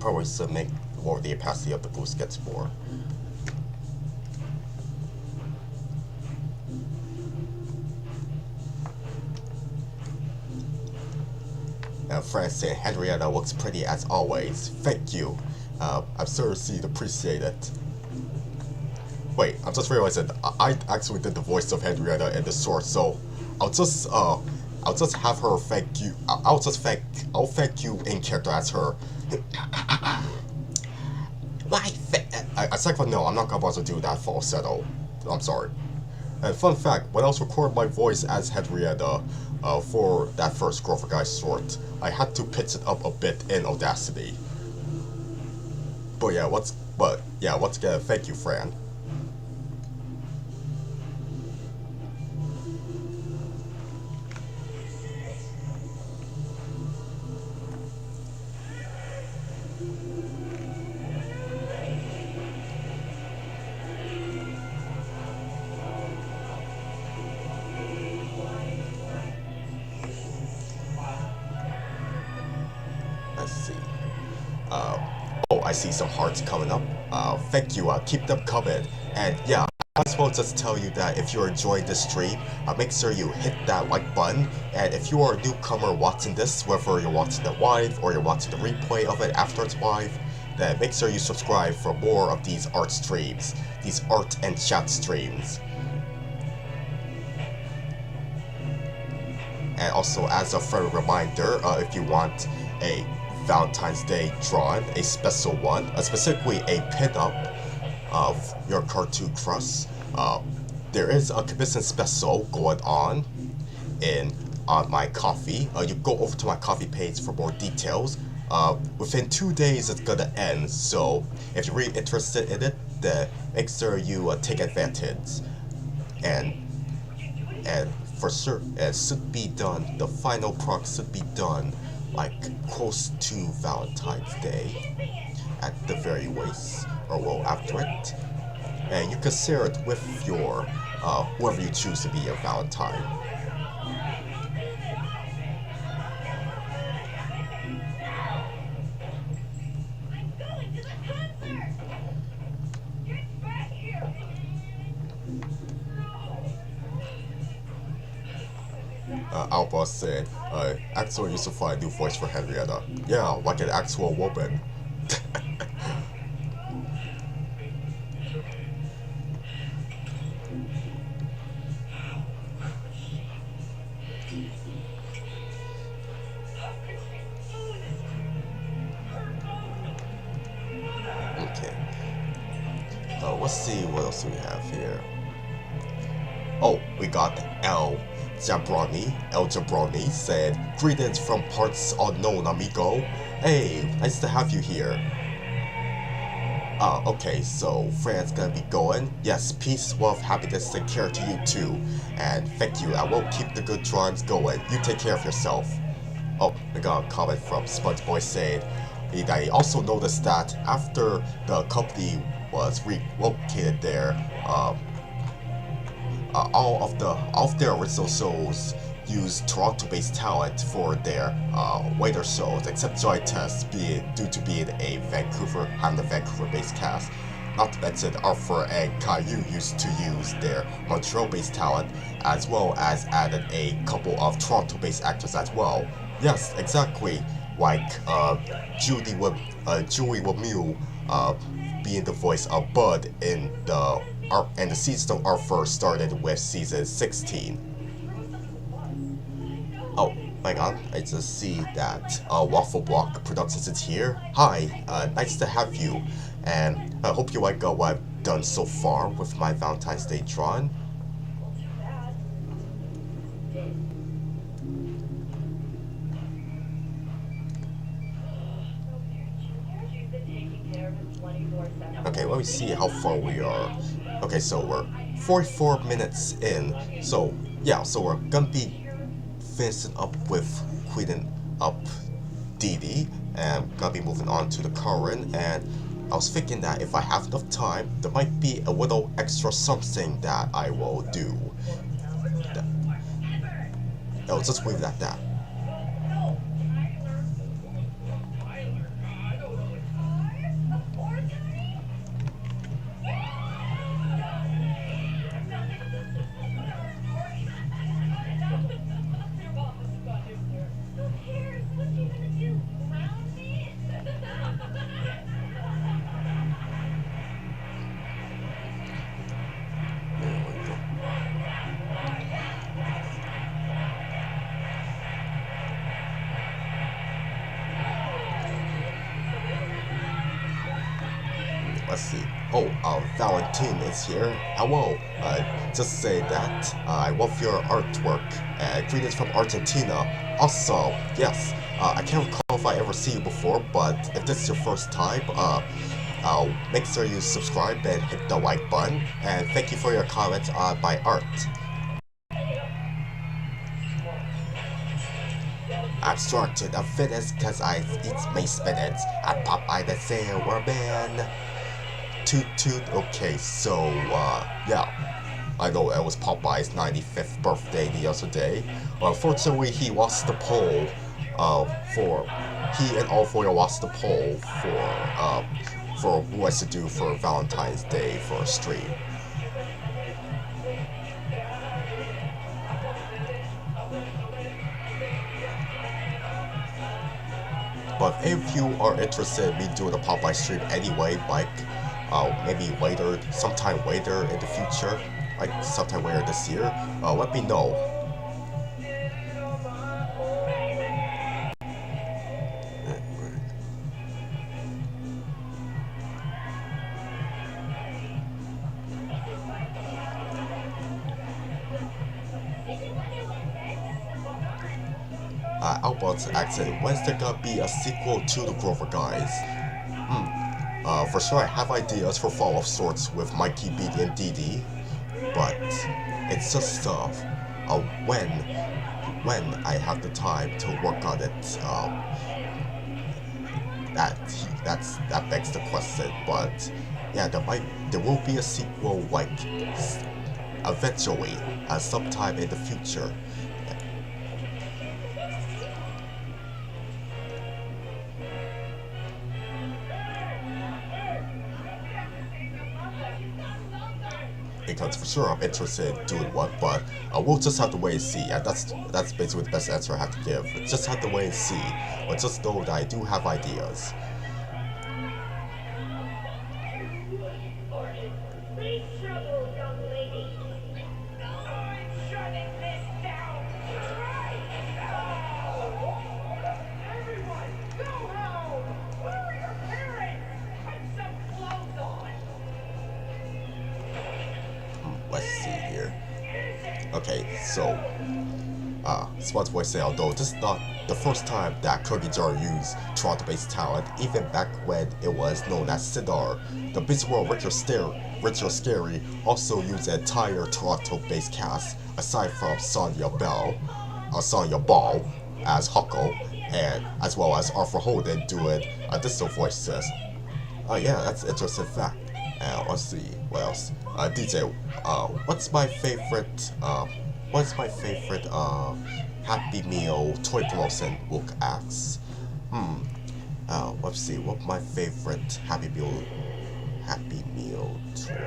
probably to make more the opacity of the boost gets more. Friends saying Henrietta looks pretty as always. Thank you. I'm seriously appreciate it. Wait, I'm just realizing I actually did the voice of Henrietta in the short, so I'll just have her thank you. I'll thank you in character as her. I said no, I'm not about to do that falsetto. I'm sorry. And fun fact, when I was recording my voice as Henrietta for that first Girl for Guys short, I had to pitch it up a bit in Audacity. But yeah, once again, thank you, Fran. Let's see. Oh, I see some hearts coming up. Thank you. Keep them coming. And yeah, I might as well just tell you that if you're enjoying this stream, make sure you hit that like button. And if you are a newcomer watching this, whether you're watching it live or you're watching the replay of it after it's live, then make sure you subscribe for more of these art streams, these art and chat streams. And also, as a friendly reminder, if you want a Valentine's Day drawing, a special one, specifically a pinup of your cartoon crush, there is a commission special going on my Ko-fi. You go over to my Ko-fi page for more details. Within 2 days it's gonna end, so if you're really interested in it, then make sure you take advantage. And for sure, it should be done. The final product should be done like close to Valentine's Day at the very least, or well after it. And you can share it with your whoever you choose to be your Valentine. Alba said, actually used to find a new voice for Henrietta. Yeah, like an actual woman. Okay. Let's see what else we have here. Oh, we got El Jabroni said, greetings from parts unknown, amigo. Hey, nice to have you here. Okay, so Fran's gonna be going. Yes, peace, love, happiness, and care to you too. And thank you, I will keep the good drawings going. You take care of yourself. Oh, I got a comment from SpongeBoy saying that he also noticed that after the company was relocated there, all of their original shows used Toronto-based talent for their later shows, except Joy Test due to being having a Vancouver-based cast. Not to mention Arthur and Caillou used to use their Montreal-based talent, as well as added a couple of Toronto-based actors as well. Yes, exactly, like Julie Lemieux being the voice of Bud in the season of Arthur started with season 16. Oh, hang on, I just see that Waffle Block Productions is here. Hi, nice to have you, and I hope you like what I've done so far with my Valentine's Day drawing. Okay, let me see how far we are. Okay, so we're 44 minutes in. So, yeah, so we're gonna be finishing up with cleaning up Dee Dee, and gonna be moving on to the current. And I was thinking that if I have enough time, there might be a little extra something that I will do. I'll just leave it at that. let's see. Oh, Valentine is here. Hello. Just say that I love your artwork. Greetings from Argentina. Also, yes, I can't recall if I ever see you before, but if this is your first time, make sure you subscribe and hit the like button. And thank you for your comments on my art. I'm structured of fitness because I eat my spinach. I Popeye the Sailor Man. Toot toot. Okay, so, yeah. I know it was Popeye's 95th birthday the other day. Unfortunately, he lost the poll, he and all four lost the poll for who has to do for Valentine's Day for a stream. But if you are interested in me doing a Popeye stream anyway, like maybe later, sometime later in the future, like sometime later this year, let me know. Outbound's accent, when's there gonna be a sequel to the Grover guys? For sure I have ideas for follow-up sorts with Mikey, BD, and DD, but it's just when I have the time to work on it, that begs the question. But yeah, there will be a sequel, like eventually, sometime in the future. Because for sure I'm interested in doing one, but we'll just have to wait and see. And that's basically the best answer I have to give. Just have to wait and see, but just know that I do have ideas. Let's see here. Okay, so Spud's voice say, although this is not the first time that Cookie Jar used Toronto-based talent, even back when it was known as Sidar, the Busy World Richard Scary also used an entire Toronto-based cast, aside from Sonya Ball as Huckle, and as well as Arthur Holden doing additional voices. Yeah, that's an interesting fact. Let's see, what else? DJ, what's my favorite Happy Meal toy promotion? Look asks. Let's see, what my favorite Happy Meal toy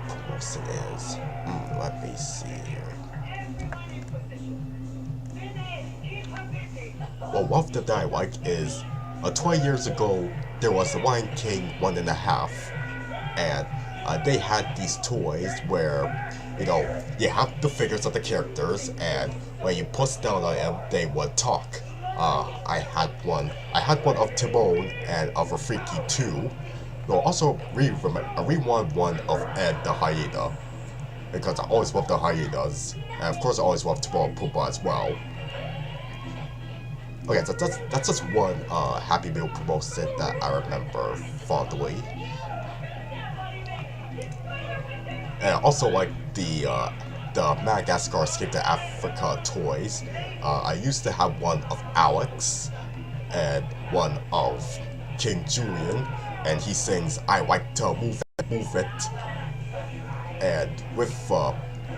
promotion is. Let me see here. Well, one of them that I like is 20 years ago, there was the Lion King 1.5, and they had these toys where, you have the figures of the characters, and when you push down on them, they would talk. I had one of Timon and of Rafiki too. Well, also rewind one of Ed the Hyena, because I always love the hyenas, and of course I always love Timon and Pumbaa as well. Okay, so that's just one Happy Meal promotion that I remember fondly. And I also like the Madagascar Escape to Africa toys. I used to have one of Alex and one of King Julian, and he sings "I like to move it." And with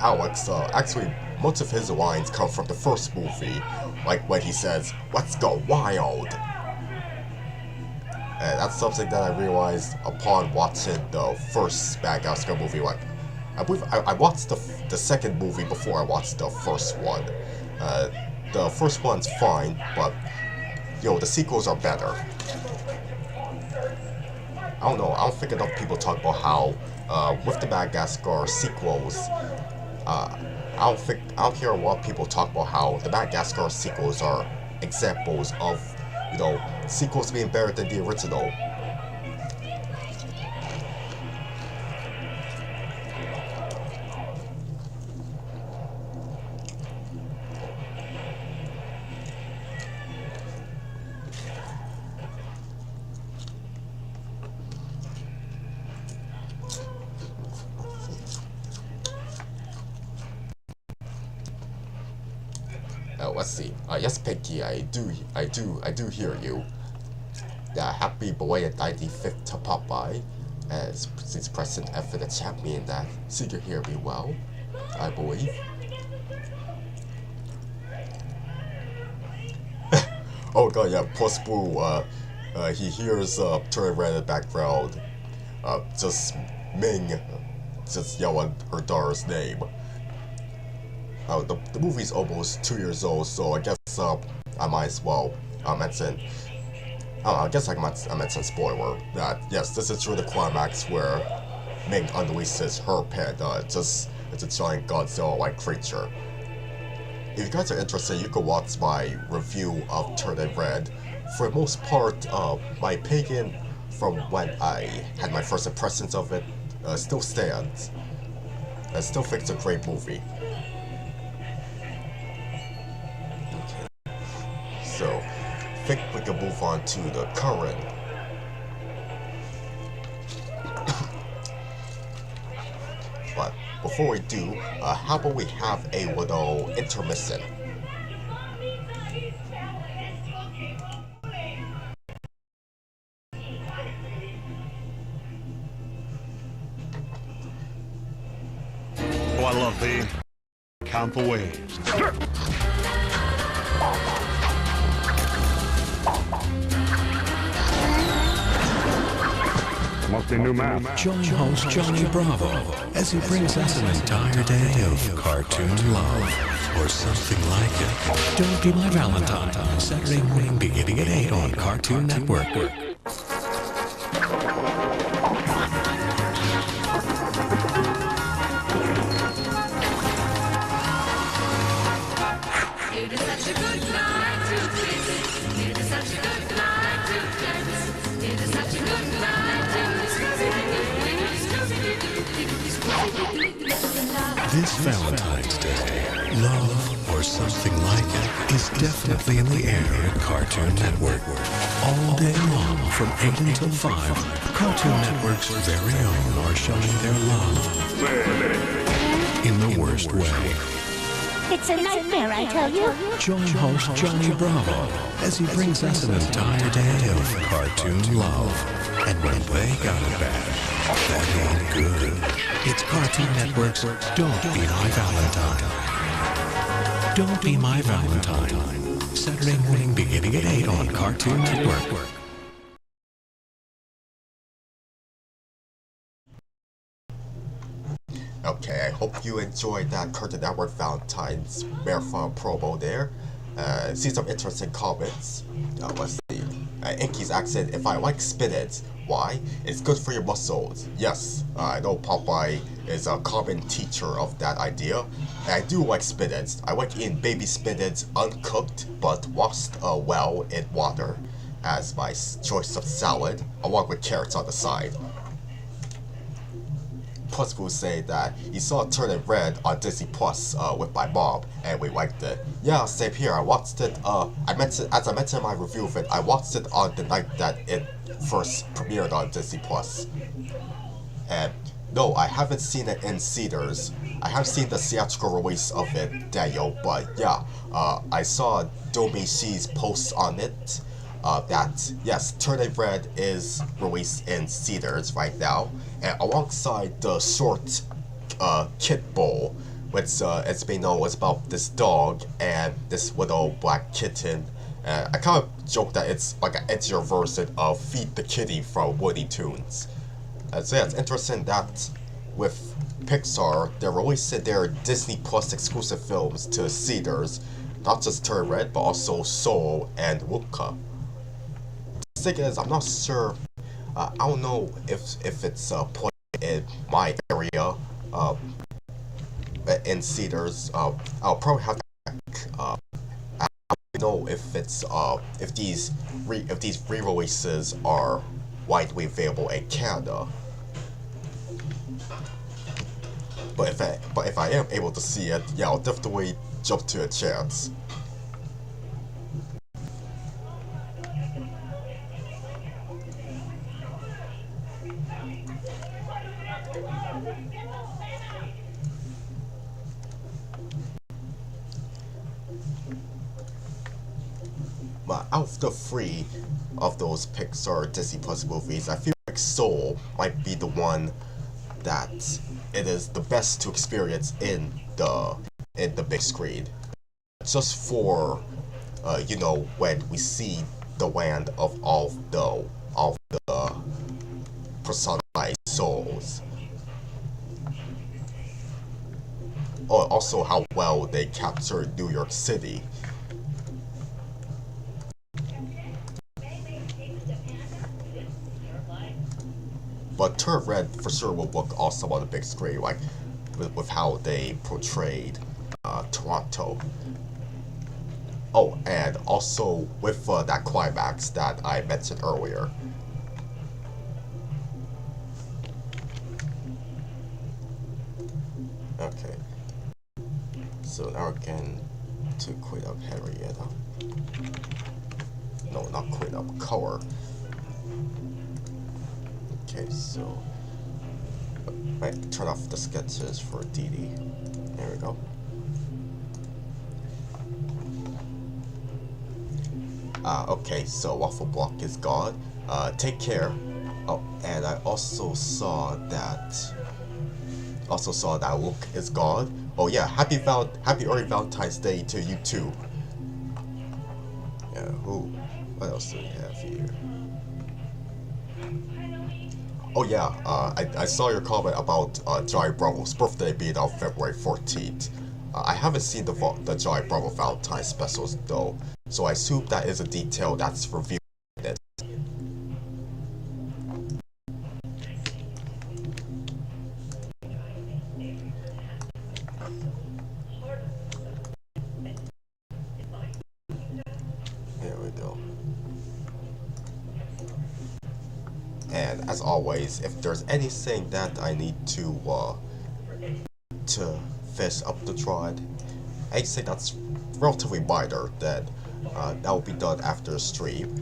Alex, actually, most of his lines come from the first movie, like when he says, "Let's go wild." And that's something that I realized upon watching the first Madagascar movie. Like, I believe I watched the second movie before I watched the first one. The first one's fine, but the sequels are better. I don't know. I don't think enough people talk about how with the Madagascar sequels, I don't hear a lot of people talk about how the Madagascar sequels are examples of sequels being better than the original. let's see. Yes, Pinky, I do hear you. Happy belated 95th to Popeye, as since present after the champion that so you hear me well, I believe. Oh god, yeah, Plus Boo, he hears Turn Red in the background, just Ming, just yelling her daughter's name. The movie's almost 2 years old, so I guess I might as well mention. I guess I mention spoiler that yes, this is through the climax where Ming unleashes her panda. It's a giant Godzilla-like creature. If you guys are interested, you can watch my review of Turning Red. For the most part, my opinion from when I had my first impressions of it still stands. I still think it's a great movie. Okay. So, I think we can move on to the current. But before we do, how about we have a little intermission? Oh, I love the count the waves. Must be new math. Join host Johnny Bravo as he brings us an entire day of cartoon love, or something like it. Don't Be My Valentine, Saturday morning beginning at 8 on Cartoon Network. It is such a good night to kiss. It is such a good night to dance. It is such a good night to This Valentine's Day, love, or something like it, is definitely in the air at Cartoon Network. All day long, from 8 until 5, Cartoon Network's very own are showing their love in the worst way. It's a nightmare, I tell you. Join host Johnny Bravo as he brings us an entire day of cartoon love. And when they got it bad, that ain't good. It's Cartoon Network's Don't Be My Valentine. Don't Be My Valentine. Saturday morning beginning at 8 on Cartoon Network. Okay, I hope you enjoyed that Cartoon Network Valentine's marathon promo there. See some interesting comments. Let's see. Inky's accent, if I like spinach, why? It's good for your muscles. Yes, I know Popeye is a common teacher of that idea. And I do like spinach. I like eating baby spinach uncooked, but washed well in water as my choice of salad, along with carrots on the side. Plus will say that he saw Turning Red on Disney Plus with my mom, and we liked it. Yeah, same here. I watched it. As I mentioned in my review of it, I watched it on the night that it first premiered on Disney Plus. And no, I haven't seen it in theaters. I have seen the theatrical release of it, Daniel. But yeah, I saw Domi C's post on it. That yes, Turning Red is released in theaters right now, and alongside the short Kid Bowl, which as we know is about this dog and this little black kitten. I kind of joke that it's like an edgier version of Feed the Kitty from Looney Tunes. So yeah, it's interesting that with Pixar, they're releasing their Disney Plus exclusive films to theaters, not just Turning Red, but also Soul and Wonka. The thing is, I'm not sure. I don't know if it's played in my area in theaters. I'll probably have to check. I don't know if it's if these re-releases are widely available in Canada. But if I am able to see it, yeah, I'll definitely jump to a chance. But out of the three of those Pixar Disney Plus movies, I feel like Soul might be the one that it is the best to experience in the big screen. Just for when we see the land of all the personified souls. Or also how well they captured New York City. But Turn Red for sure will look awesome on the big screen, like with how they portrayed Toronto. Oh, and also with that climax that I mentioned earlier. Okay. So now again to Queen of Henrietta. No, not Queen of Color. Okay, so I turn off the sketches for Dee Dee. There we go. Okay, so Waffle Block is gone. Take care. Oh, and I also saw that Luke is gone. Oh yeah, happy early Valentine's Day to you too. Yeah, what else do we have here? Oh yeah, I saw your comment about Johnny Bravo's birthday being on February 14th. I haven't seen the Johnny Bravo Valentine specials though, so I assume that is a detail that's revealed in it. There we go. And as always, if there's anything that I need to finish up the trod, anything that's relatively minor, then that will be done after the stream.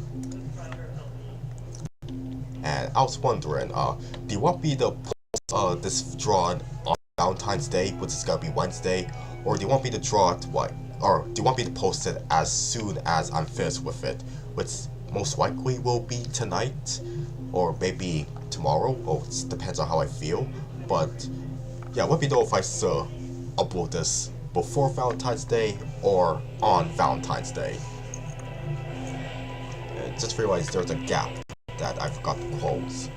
And I was wondering, do you want me to post this drawn on Valentine's Day, which is gonna be Wednesday, or do you want me to draw it or do you want me to post it as soon as I'm finished with it, which most likely will be tonight, or maybe tomorrow, or it depends on how I feel. But yeah, let me know if I upload this before Valentine's Day or on Valentine's Day. I just realized there's a gap that I forgot to close.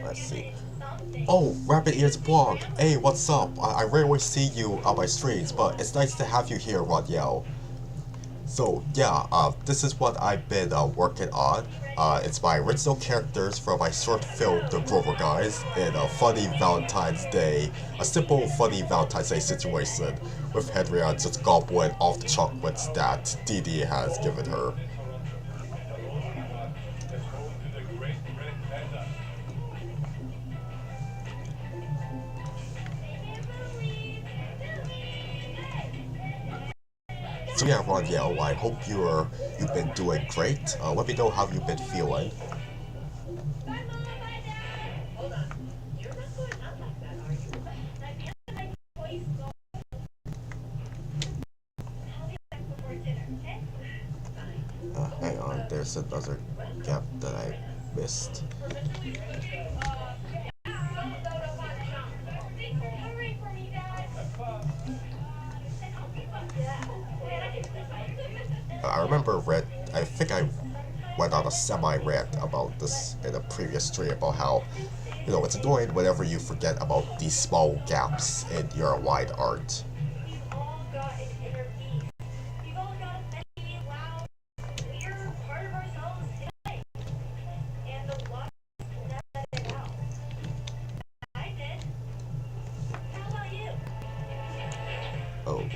Let's see. Oh, Rabbit Ears Blog. Hey, what's up? I rarely see you on my streams, but it's nice to have you here, Rodiel. So yeah, this is what I've been working on. It's my original characters from my short film, The Grover Guys, in a funny Valentine's Day, a simple funny Valentine's Day situation with Henrietta just gobbling all the chocolates that Dee Dee has given her. So yeah, Rodiel, I hope you've been doing great. Let me know how you've been feeling. Hang on, there's another gap that I missed. I remember I think I went on a semi-rant about this in a previous stream about how, it's annoying whenever you forget about these small gaps in your wide art.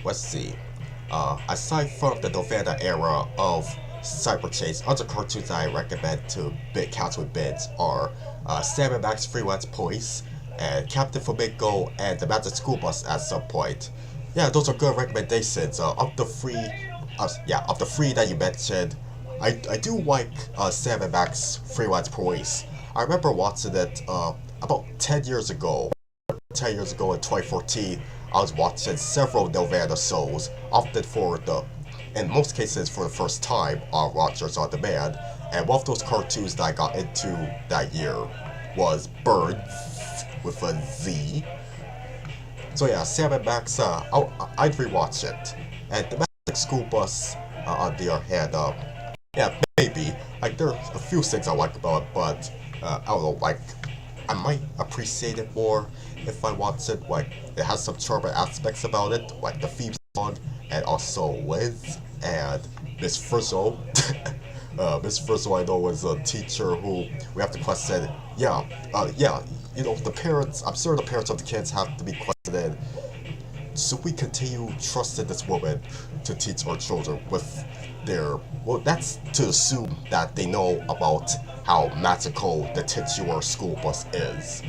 let's see. Aside from the Novena era of Cyber Chase, other cartoons that I recommend to big cats with bids are Sam and Max Freelance Police, and Captain Flamingo, and the Magic School Bus at some point. Yeah, those are good recommendations. Of the three that you mentioned, I do like Sam and Max Freelance Police. I remember watching it about 10 years ago. 10 years ago in 2014, I was watching several Nelvana shows, often in most cases for the first time on Rogers On Demand, and one of those cartoons that I got into that year was Birds with a Z. So yeah, Sam and Max, I'd rewatch it. And the Magic School Bus, on the other hand, yeah, maybe. Like, there are a few things I like about it, but I don't know, like, I might appreciate it more if I watch it. Like, it has some charming aspects about it, like the theme song, and also Liz and Miss Frizzle. Miss Frizzle, I know, is a teacher who we have to question. Yeah, you know, the parents, I'm sure the parents of the kids have to be questioned. Should we continue trusting this woman to teach our children with their, well, that's to assume that they know about how magical the titular school bus is.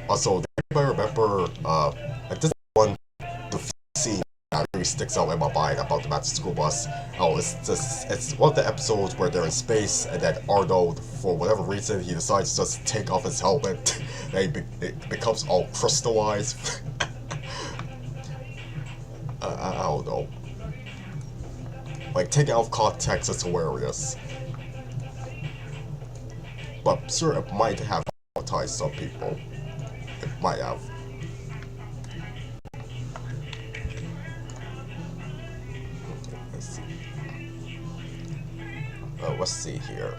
Also, do anybody remember, like this one, the scene that really sticks out in my mind about the Magic School Bus? Oh, it's one of the episodes where they're in space, and then Arnold, for whatever reason, he decides to just take off his helmet, and it becomes all crystallized. I don't know. Like, take it out of context, it's hilarious. But I'm sure it might have traumatized some people. It might have. Let's see here.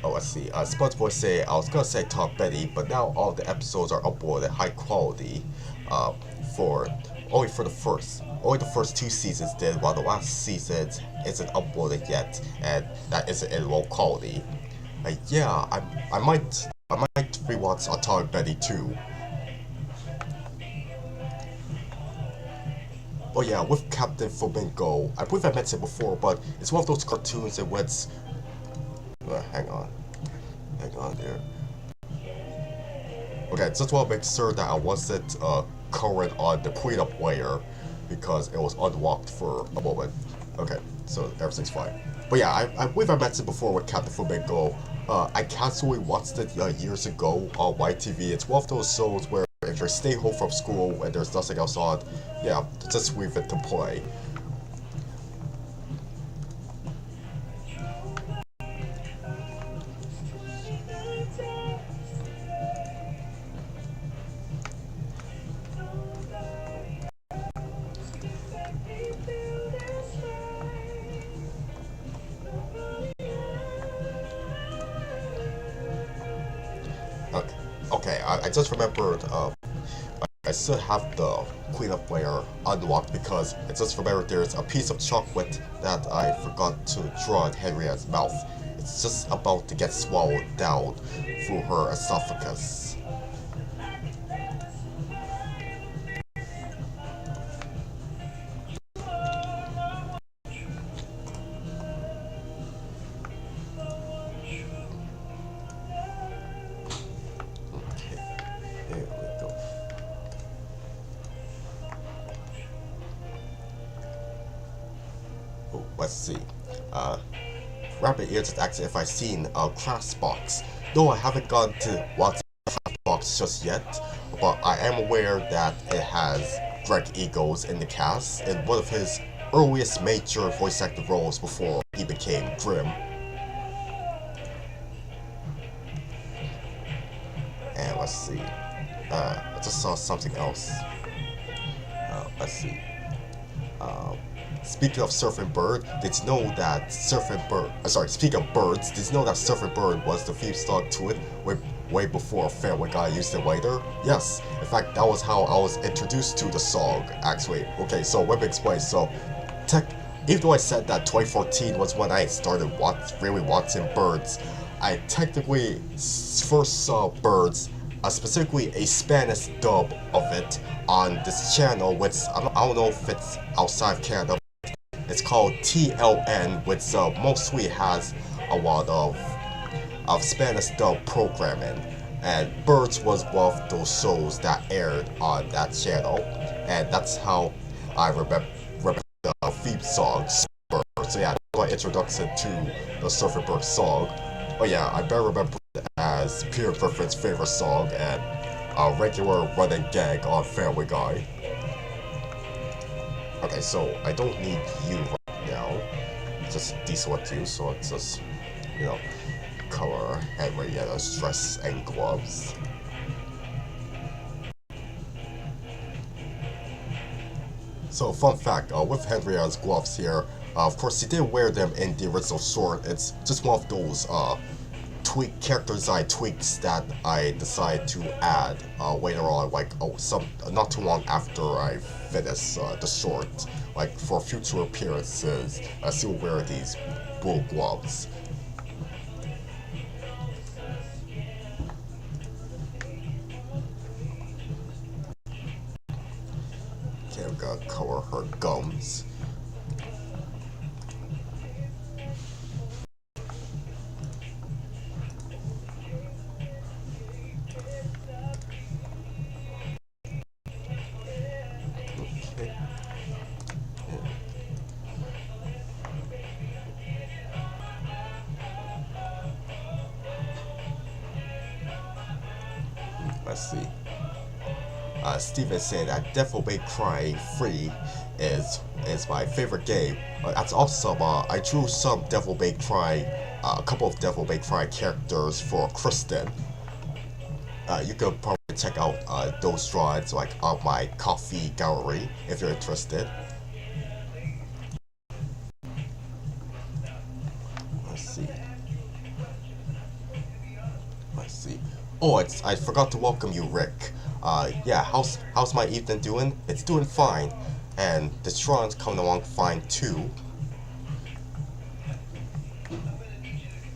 Let's see. SpongeBob say, I was gonna say Tom Benny, but now all the episodes are uploaded high quality. Only the first 2 seasons did, while the last season isn't uploaded yet, and that isn't in low quality. Yeah, I might rewatch Tom Benny too. Oh yeah, with Captain Flamingo, I believe I mentioned it before, but it's one of those cartoons in which... hang on there. Okay, just want to make sure that I wasn't current on the pinup layer, because it was unlocked for a moment. Okay, so everything's fine. But yeah, I believe I mentioned before with Captain Flamingo, I casually watched it years ago on YTV. It's one of those shows where if you stay home from school and there's nothing else on, yeah, just leave it to play. Okay, I just remembered, I still have the cleanup layer unlocked because I just remembered there's a piece of chocolate that I forgot to draw in Henrietta's mouth. It's just about to get swallowed down through her esophagus. Let's see. Rabbit Ear just asked if I've seen Craft's Box. No, I haven't gone to watch Craft's Box just yet, but I am aware that it has Greg Eagles in the cast in one of his earliest major voice actor roles before he became Grimm. And let's see. I just saw something else. Let's see. Speaking of Surfing Bird, did you know that Surfing Bird... speaking of birds, did you know that Surfing Bird was the theme song to it way before Family Guy used it later? Yes, in fact, that was how I was introduced to the song, actually. Okay, so let me explain. So, even though I said that 2014 was when I started really watching Birds, I technically first saw Birds specifically a Spanish dub of it on this channel, which I don't know if it's outside of Canada. It's called TLN, which mostly has a lot of Spanish dub programming. And Birds was one of those shows that aired on that channel, and that's how I remember the theme song, Birds. So yeah, that's my introduction to the Surfer Birds song. Oh yeah, I better remember it as Peter Griffin's favorite song and a regular running gag on Family Guy. Okay, so I don't need you right now. Just deselect you, so it's just, you know, color Henrietta's dress and gloves. So fun fact, with Henrietta's gloves here, of course she didn't wear them in the original short. It's just one of those character design tweaks that I decided to add later on, like not too long after I finish the short. Like for future appearances, I still wear these blue gloves. Okay, I'm gonna color her gums. Let's see. Steven said that Devil May Cry 3 is my favorite game. That's awesome. I drew some Devil May Cry, a couple of Devil May Cry characters for Kristen. You can probably check out those drawings like on my coffee gallery if you're interested. Let's see. Oh, I forgot to welcome you, Rick. Yeah, how's my evening doing? It's doing fine, and the drawing's coming along fine too.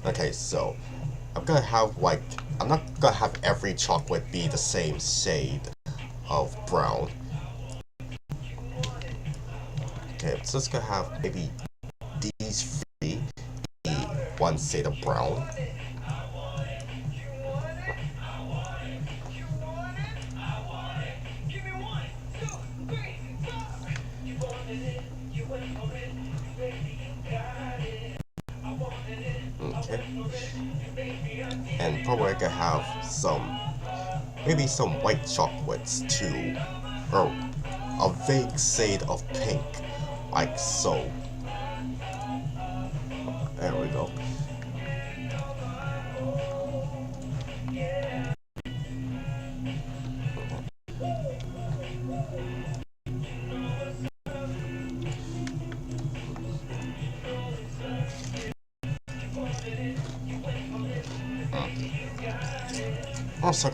Okay, so I'm not gonna have every chocolate be the same shade of brown. Okay, I'm just gonna have maybe these three be one shade of brown. Okay. And probably I could have maybe some white chocolates too, or a vague shade of pink, like so. There we go.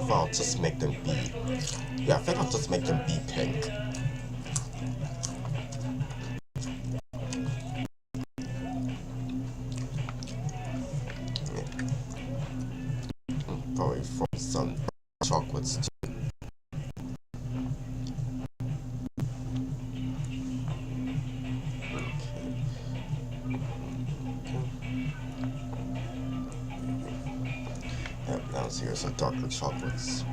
I'll just make them be. Yeah, I think I'll just make them be pink. Yeah. Probably from some chocolates too. Now here's some darker chocolates.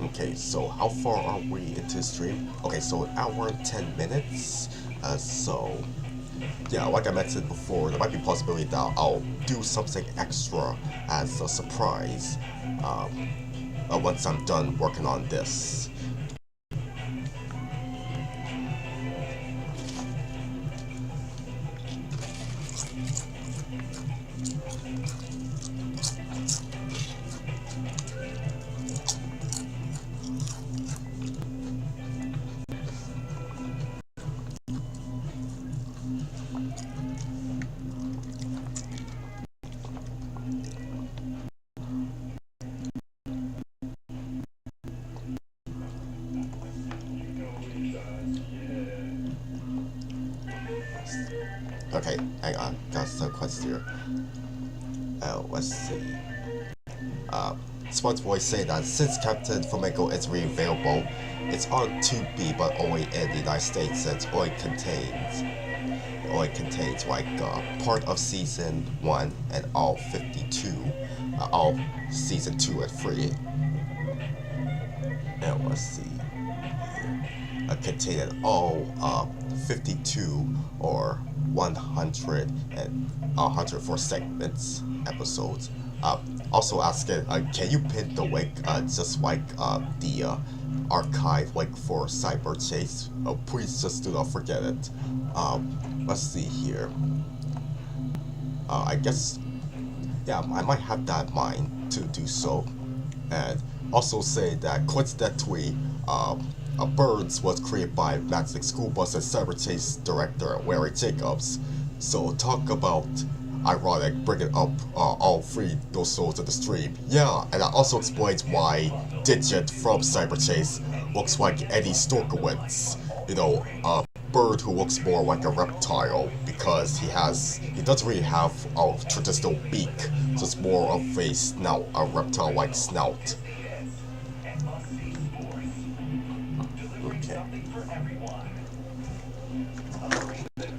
Okay, so how far are we into the stream? Okay, so an hour and 10 minutes. So yeah, like I mentioned before, there might be a possibility that I'll do something extra as a surprise once I'm done working on this. Okay, hang on, got some questions here. Let's see. Sports Boy say that since Captain Flamingo is re-available, it's on Tubi but only in the United States, since it only contains like part of season 1 and all 52, all season 2 and 3. And let's see. Containing all 52 or 100 and 104 segments episodes. Also asking, can you pin the link just like the archive link for Cyber Chase? Please just do not forget it. Let's see here. I guess, yeah, I might have that in mind to do so. And also say that coincidentally, Birds was created by Magic School Bus and Cyber Chase director Larry Jacobs. So talk about ironic bringing up all three those souls in the stream. Yeah, and that also explains why Digit from Cyber Chase looks like Eddie Storkowitz. You know, a bird who looks more like a reptile because he doesn't really have a traditional beak, just more of a snout, a reptile-like snout.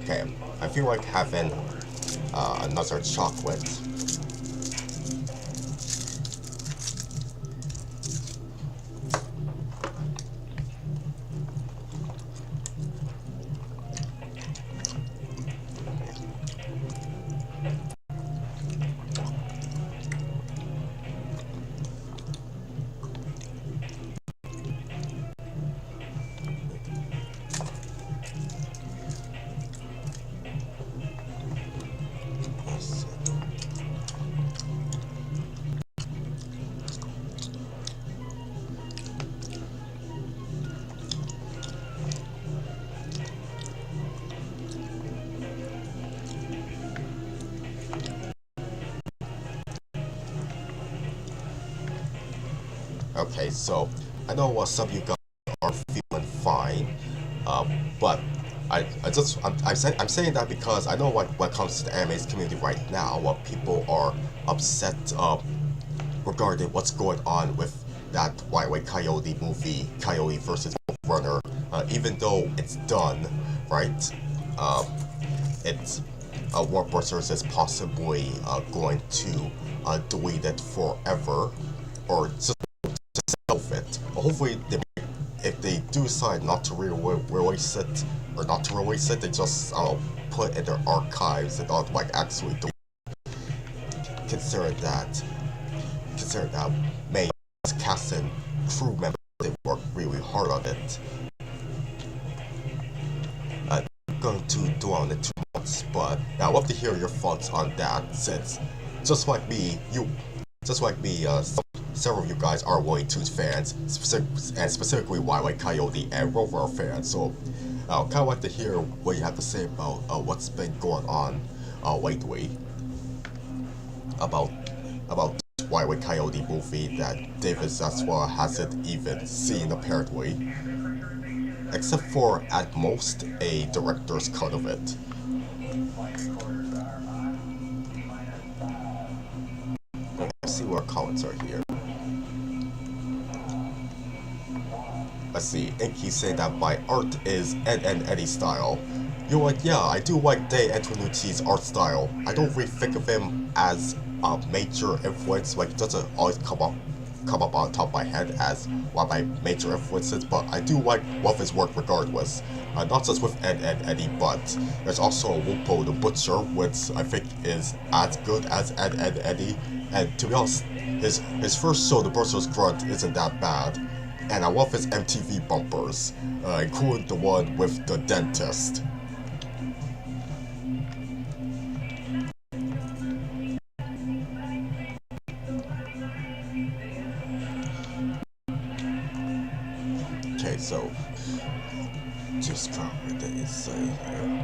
Okay, I feel like having another chocolate. Okay, so I know some of you guys are feeling fine, but I'm saying that because I know when it comes to the anime community right now, what people are upset regarding what's going on with that Wile E. Coyote movie, Coyote vs. Runner. Even though it's done, right? It's Warner Bros. Is possibly going to delete it forever, or just it. Hopefully, if they do decide not to release it, or not to release it, they just put it in their archives and not like actually do it. Consider that May cast and crew members, they worked really hard on it. I'm going to dwell on it too much, but I'd love to hear your thoughts on that, since just like me, several of you guys are Looney Tunes fans, and specifically Wile E. Coyote and Rover fans, so I'd kind of like to hear what you have to say about what's been going on lately about Wile E. Coyote movie that David Zaslav hasn't even seen apparently, except for at most a director's cut of it. Let's see what comments are here. Let's see, Inky saying that my art is Ed and Eddie style. You're like, yeah, I do like Dave Antonucci's art style. I don't really think of him as a major influence, like it doesn't always come up on top of my head as one of my major influences, but I do like one of his work regardless. Not just with Ed and Eddie, but there's also Lupo the Butcher, which I think is as good as Ed and Eddie. And to be honest, his first show, The Butcher's Grunt, isn't that bad. And I love his MTV bumpers, including the one with the dentist. Okay, so just trying to read the essay here.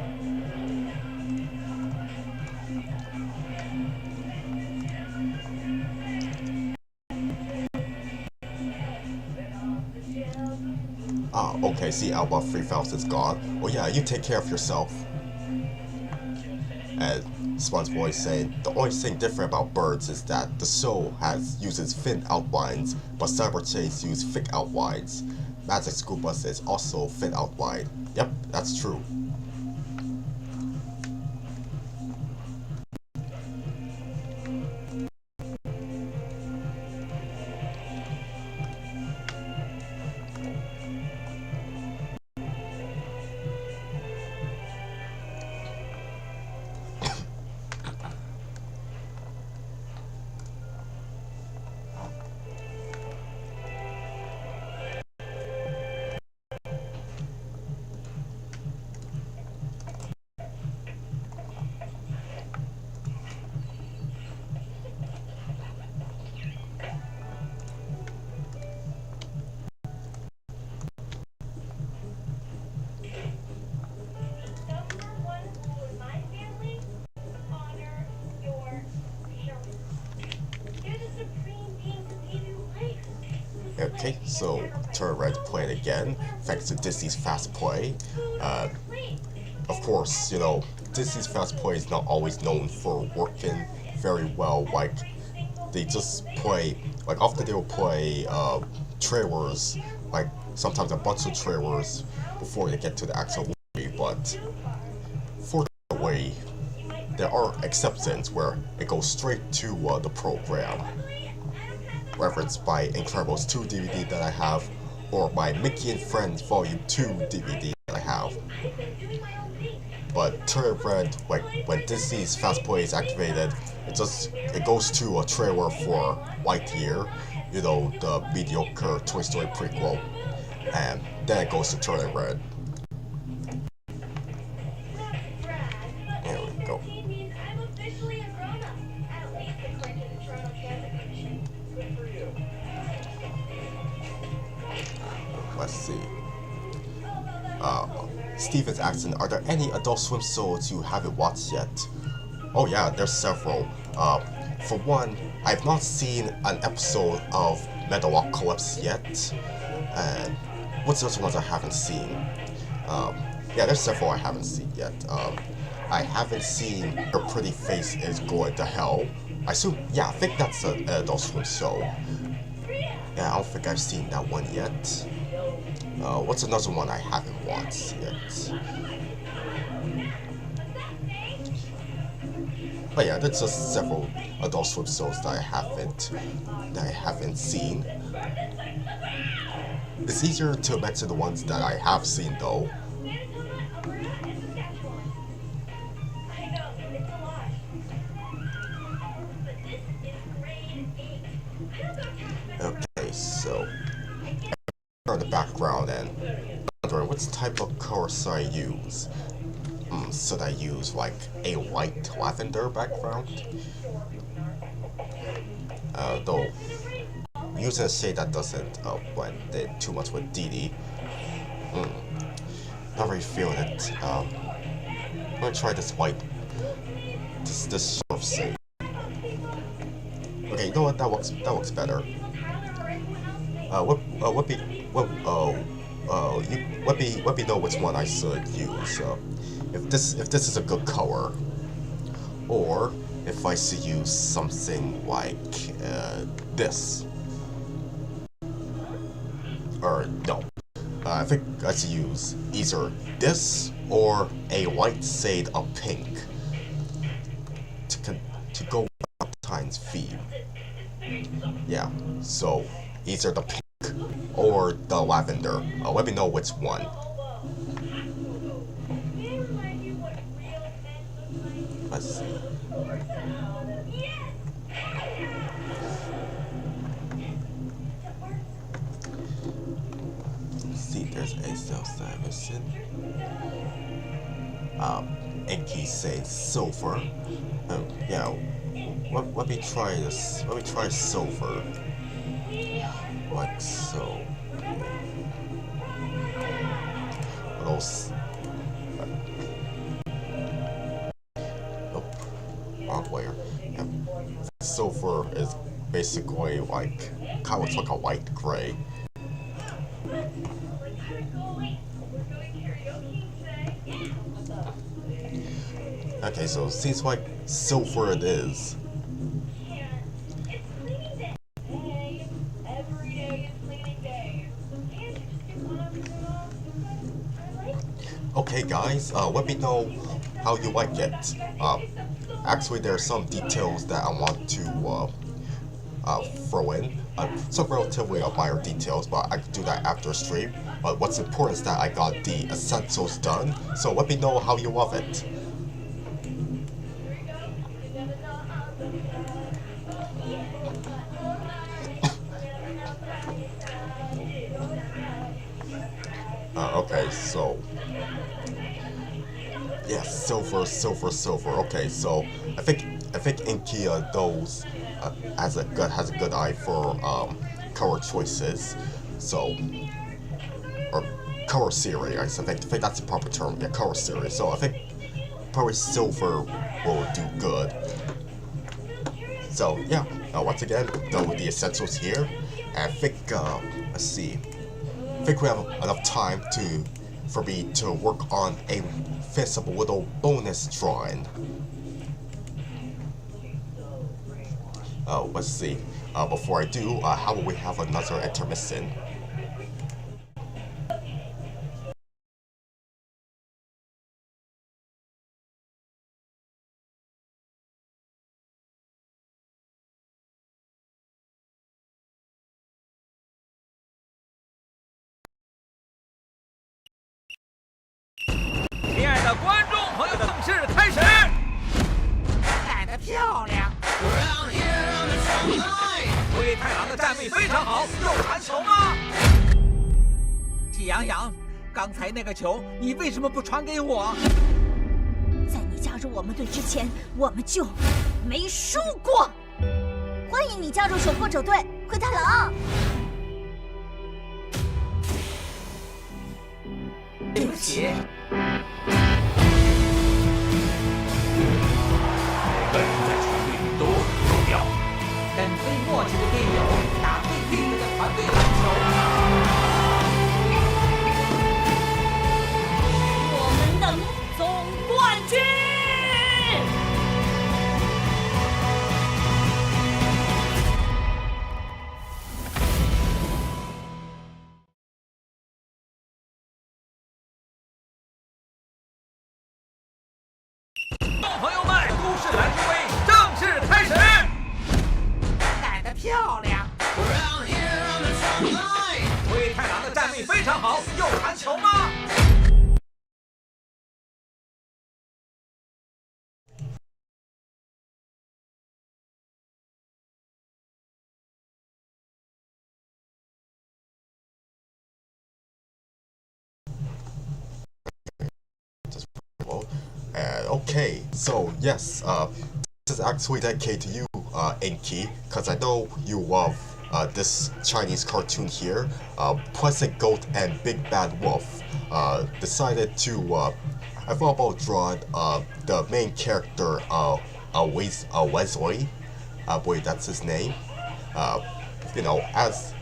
Okay, see, Alba 3000's gone. Well, yeah, you take care of yourself. And SpongeBob saying the only thing different about birds is that the soul uses thin outlines, but Cyberchase use thick outlines. Magic School Bus is also thin outline. Yep, that's true. Okay, so turn red play it again, thanks to Disney's fast play. Of course, you know, Disney's fast play is not always known for working very well. Like, they just play, like often they'll play trailers, like sometimes a bunch of trailers before they get to the actual movie, but fortunately, there are exceptions where it goes straight to the program. Referenced by Incredibles 2 DVD that I have, or my Mickey and Friends Volume 2 DVD that I have. But turn red, like when Disney's fast play is activated, it goes to a trailer for Lightyear, you know, the mediocre Toy Story prequel, and then it goes to turn it red. There we go. Let's see. Steven's asking, are there any Adult Swim shows you haven't watched yet? Oh yeah, there's several. For one, I've not seen an episode of Metalocalypse yet. And what's the other ones I haven't seen? Yeah, there's several I haven't seen yet. I haven't seen Her Pretty Face is Going to Hell. I think that's an Adult Swim show. Yeah, I don't think I've seen that one yet. What's another one I haven't watched yet? But yeah, there's just several Adult Swim shows that I haven't seen. It's easier to mention the ones that I have seen though. Okay, so in the background and wondering what type of color should I use? Should I use like a light lavender background? Though using a shade that doesn't blend in too much with Dee. Not really feeling it. I'm gonna try this white, this sort of shade. Okay, you know what? That looks better. Let me know which one I should use. If this is a good color, or if I should use something like this, or no. I think I should use either this or a light shade of pink to go with Valentine's theme. Yeah, so either the pink or the lavender. Let me know which one. Let's see. See, there's a self-Simonson. Enki says silver. Yeah, let me try this. Let me try silver. Like so. Those. Nope. Wrong layer. Yeah. Silver is basically like kind of looks like a light gray. Okay, so it seems like silver it is. Okay guys, let me know how you like it. Actually there are some details that I want to throw in. Some relatively minor details, but I can do that after stream. But what's important is that I got the essentials done, so let me know how you love it. Okay, so yeah, silver. Okay, so I think Inky knows has a good eye for color choices. So or color series. I think that's the proper term. Yeah, color series. So I think probably silver will do good. So yeah, once again, the essentials here. And I think let's see. I think we have enough time for me to work on a feasible little bonus drawing. Let's see. Before I do, how will we have another intermission?喜羊羊，刚才那个球你为什么不传给我？在你加入我们队之前，我们就没输过。欢迎你加入守护者队，灰太狼。对不起。每个人在球队里都很重要。跟最默契的队友打最厉害的团队篮球。我们的总冠军！朋友们，都市篮球杯正式开始！带得漂亮！灰太狼的站位非常好，有传球吗？Okay, so yes, this is actually dedicated to you, Inky, because I know you love this Chinese cartoon here. Pleasant Goat and Big Bad Wolf decided to, I thought about drawing the main character, Wesley, I believe that's his name, you know, as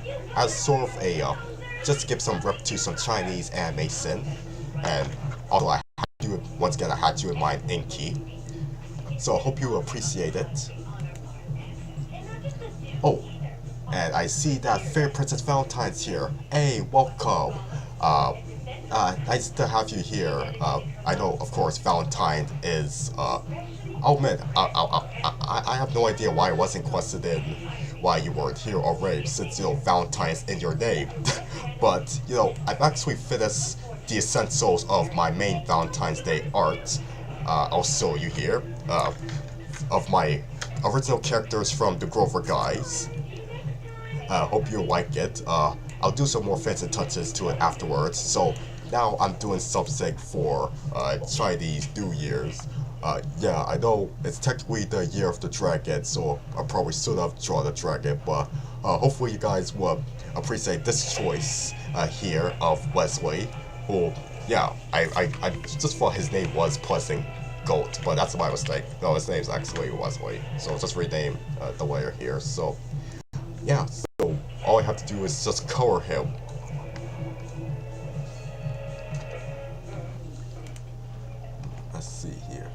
sort of a, just to give some rep to some Chinese animation, and although once again, I had you in mind, Inky. So I hope you appreciate it. Oh, and I see that Fair Princess Valentine's here. Hey, welcome. Nice to have you here. I know, of course, Valentine is. I'll admit, I have no idea why I wasn't questioned in why you weren't here already, since you know Valentine's in your name. But you know, I've actually finished the essentials of my main Valentine's Day art. I'll show you here, of my original characters from the Grover guys. Hope you like it. I'll do some more fancy touches to it afterwards. So now I'm doing something for Chinese New Year's. Yeah, I know it's technically the year of the dragon, so I probably should have drawn the dragon, but hopefully you guys will appreciate this choice here of Wesley. Who, yeah, I just thought his name was Pleasant Goat, but that's my mistake. No, his name's actually Wesley. So just rename the layer here. So, yeah, so all I have to do is just color him. Let's see here.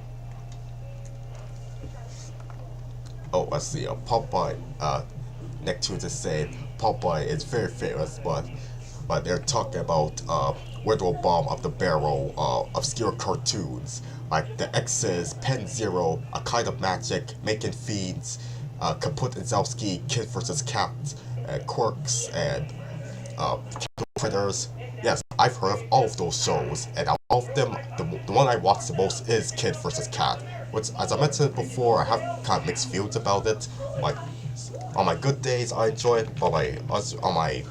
Oh, let's see. Popeye. Nicktoons is saying Popeye is very famous, but they're talking about Widow Bomb of the Barrel, obscure cartoons like the X's, Pen Zero, A Kind of Magic, Making Fiends, Kaput and Zowski, Kid vs. Cat, Quirks, and Critters. Yes, I've heard of all of those shows, and out of them, the one I watch the most is Kid vs. Cat, which, as I mentioned before, I have kind of mixed feelings about it. Like, on my good days, I enjoy it, but on my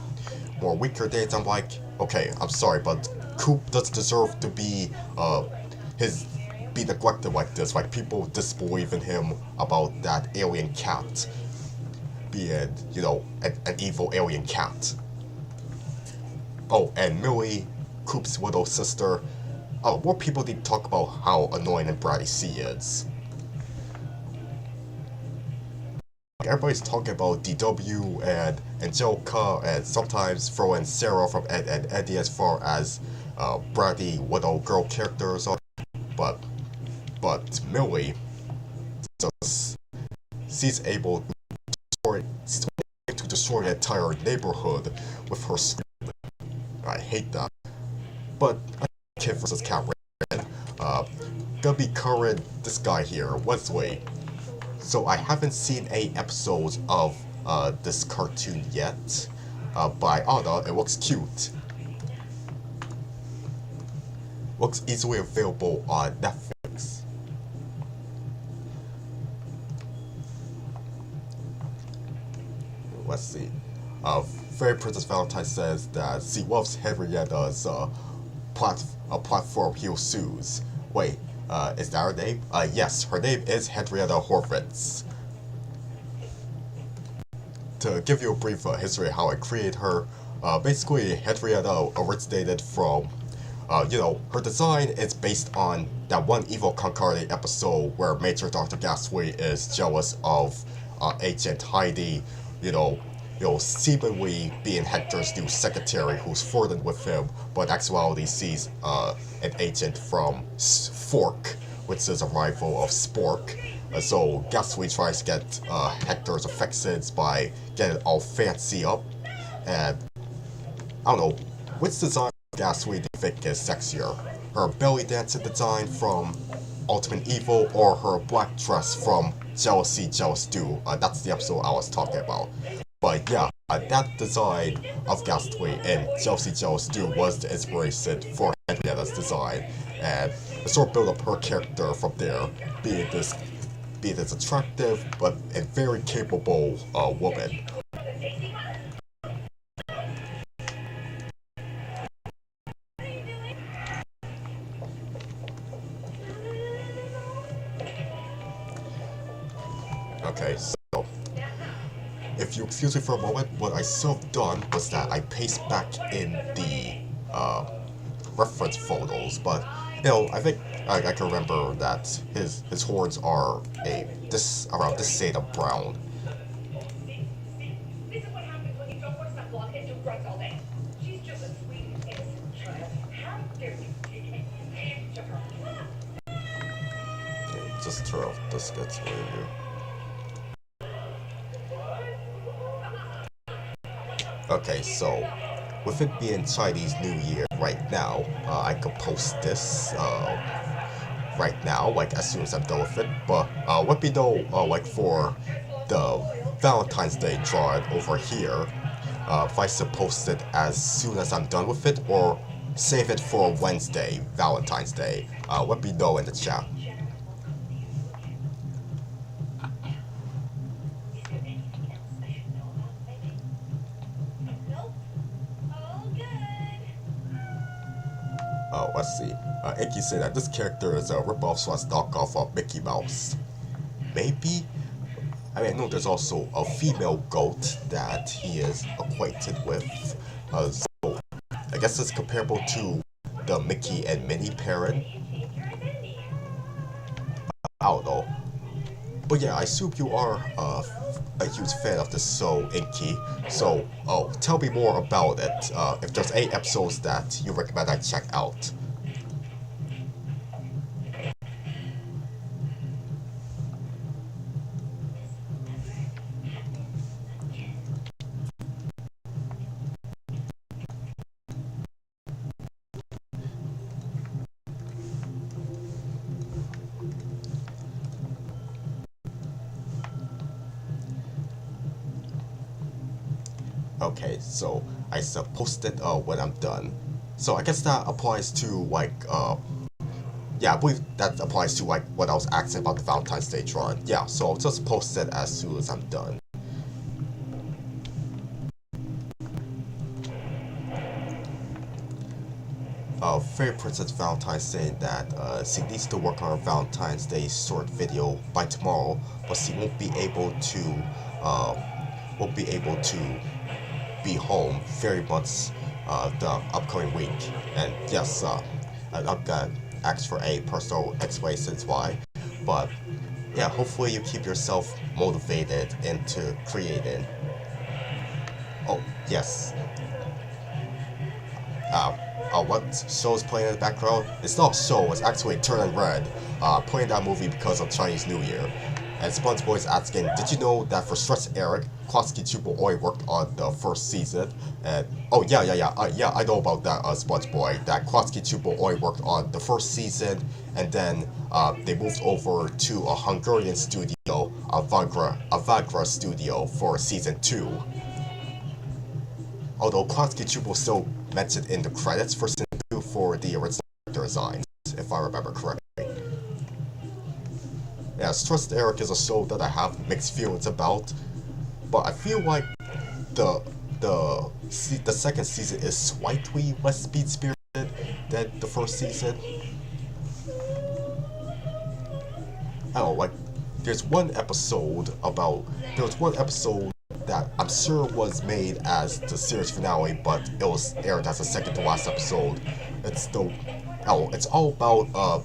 more weaker days, I'm like, okay, I'm sorry, but Coop doesn't deserve to be be neglected like this. Like, people disbelieve in him about that alien cat being, you know, an evil alien cat. Oh, and Millie, Coop's little sister. Oh, more people need to talk about how annoying and bratty she is. Everybody's talking about DW and Angelica, and sometimes throw in Sarah from Ed and Eddie as far as bratty little girl characters. But Millie, she's able to destroy the entire neighborhood with her scream. I hate that. But Kid vs. Cat gonna be current this guy here, Wesley. So I haven't seen any episodes of this cartoon yet. By Anna, it looks cute. Looks easily available on Netflix. Let's see. Fairy Princess Valentine says that she loves Henrietta's platform heel shoes. Wait, is that her name? Yes, her name is Henrietta Horvitz. To give you a brief history of how I created her, basically Henrietta originated from, you know, her design is based on that one Evil Concarnate episode where Major Dr. Ghastly is jealous of Agent Heidi, you know, seemingly being Hector's new secretary who's flirting with him, but in actuality sees an agent from Fork, which is a rival of Spork. So Ghastly tries to get Hector's affections by getting all fancy up, and I don't know, which design of Ghastly do you think is sexier? Her belly dancing design from Ultimate Evil, or her black dress from Jealousy, Jealous Do? That's the episode I was talking about. But yeah, that design of Ghastly in Jealousy, Jealous Do was the inspiration for Henrietta's design, and it sort of built up her character from there, being this attractive but a very capable woman. Okay, so if you excuse me for a moment, what I should have done was that I pasted back in the reference photos, but you know, I think I can remember that his horns are around this shade of brown. This is what happens when you don't want to stop walking into drugs all day. She's just a sweet, innocent child. How dare you take advantage of her? Okay, just turn off this gets right here. Okay, so with it being Chinese New Year right now, I could post this right now, like as soon as I'm done with it. But let me know, like for the Valentine's Day drawing over here, if I should post it as soon as I'm done with it, or save it for Wednesday, Valentine's Day. Let me know in the chat. Oh, let's see. Icky said that this character is a ripoff / knockoff of Mickey Mouse. Maybe? I mean, I know there's also a female goat that he is acquainted with. So, I guess it's comparable to the Mickey and Minnie pairing. I don't know. But yeah, I assume you are a huge fan of this show, Inky. So, tell me more about it. If there's 8 episodes that you recommend I check out. Okay, so I post it when I'm done. So I guess that applies to like yeah, I believe that applies to like what I was asking about the Valentine's Day drawing. Yeah, so I'll just post it as soon as I'm done. Fairy Princess Valentine saying that she needs to work on her Valentine's Day short video by tomorrow, but she won't be able to be home very much the upcoming week. And yes, I'm gonna ask for a personal explanations why, but yeah, hopefully you keep yourself motivated into creating. Oh yes. What show is playing in the background? It's not a show, it's actually Turning Red, playing that movie because of Chinese New Year. And SpongeBob is asking, did you know that for Stretch Eric, Klosky Chupo only worked on the first season? And, oh yeah, I know about that, SpongeBob, that Klosky Chupo only worked on the first season, and then they moved over to a Hungarian studio, Avagra Studio, for season 2. Although Klosky Chupo still mentioned in the credits for season 2 for the original character designs, if I remember correctly. Yeah, Trust Eric is a show that I have mixed feelings about, but I feel like the second season is slightly less speed-spirited than the first season. Oh, like, there's one episode that I'm sure was made as the series finale, but it was aired as the second to last episode. It's all about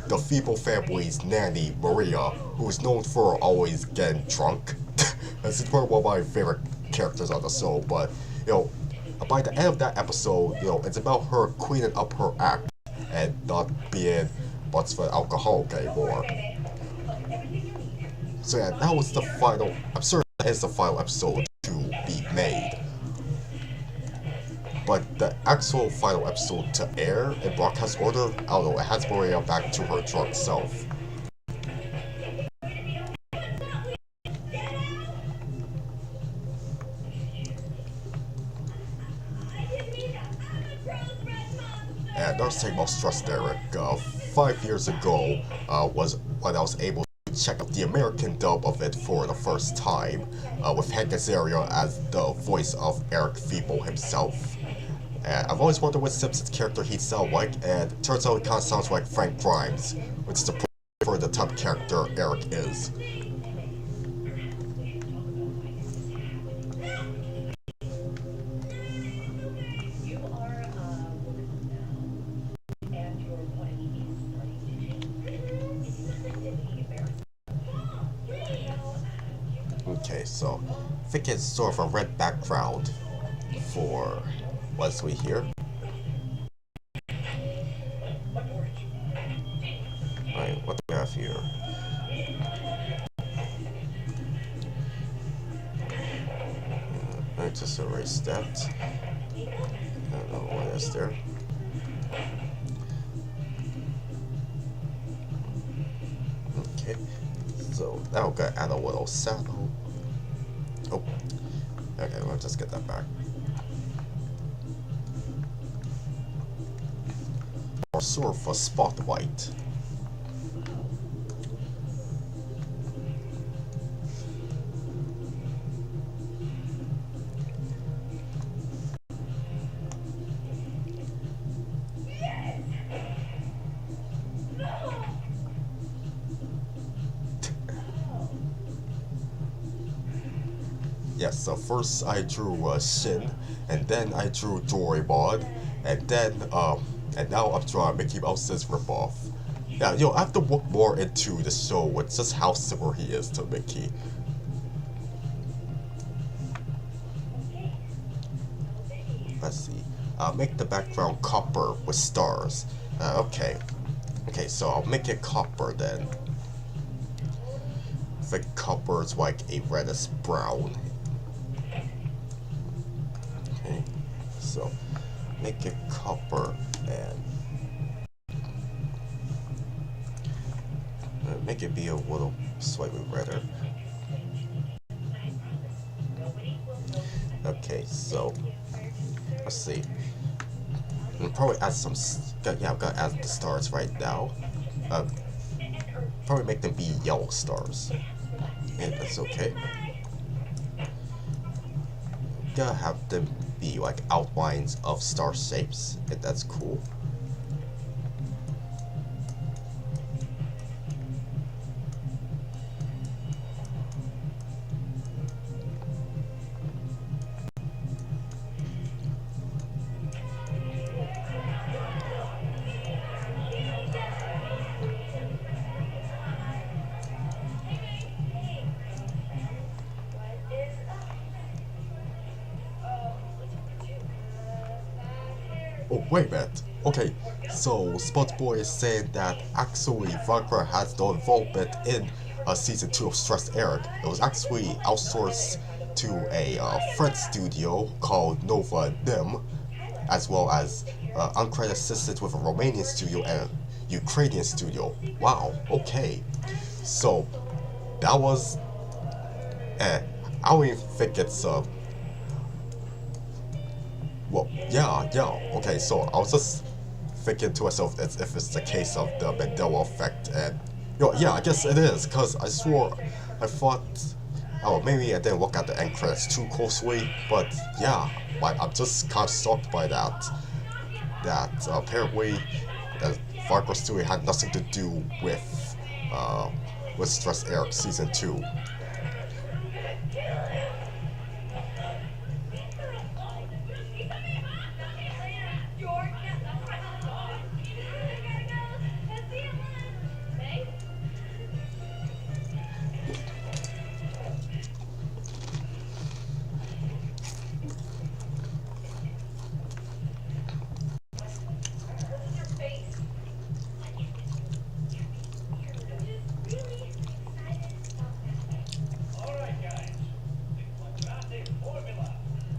the Feeble family's nanny, Maria, who is known for always getting drunk. This is probably one of my favorite characters on the show, but, you know, by the end of that episode, you know, it's about her cleaning up her act and not being much of an alcoholic anymore. So yeah, that was the final, I'm sure that is the final episode to be made. But the actual final episode to air in broadcast order, I don't know, it has Maria back to her drunk self. And another thing about Stress Derek, 5 years ago was when I was able to check out the American dub of it for the first time, with Hank Azaria as the voice of Eric Feeble himself. And I've always wondered what Simpsons character he'd sound like, and it turns out he kind of sounds like Frank Grimes, which is the proof for the type of character Eric is. Okay, so I think it's sort of a red background for what's we here. Alright, what do we have here? Let me just erase that. I don't know what is there. Okay, so now we're gonna add a little saddle. Oh, okay, let's just get that back. Or sort of a spotlight. Yes, so first I drew Shin, and then I drew Doraemon, and then and now I'm drawing Mickey Mouse's ripoff. Yeah, I have to look more into the show with just how similar he is to Mickey. Let's see. Make the background copper with stars. Okay, so I'll make it copper then. I think copper is like a reddish brown. Okay, so make it copper and make it be a little slightly redder. Okay, so let's see. I'll probably add some. Yeah, I'm gonna add the stars right now. Probably make them be yellow stars. And that's okay. Gotta have them be like outlines of star shapes, and that's cool. Oh, wait a minute. Okay, so SpongeBob is saying that actually Vodka has no involvement in season 2 of Stressed Eric. It was actually outsourced to a French studio called Nova Nim, as well as uncredited assistance with a Romanian studio and a Ukrainian studio. Wow, okay. So, that was... I don't even think it's... Well, yeah, okay, so I was just thinking to myself as if it's the case of the Mandela effect, and, yeah, I guess it is, because I thought, oh, maybe I didn't look at the end credits too closely, but, yeah, like, I'm just kind of shocked by that apparently, that Fargo Studio had nothing to do with Stress Eric Season 2.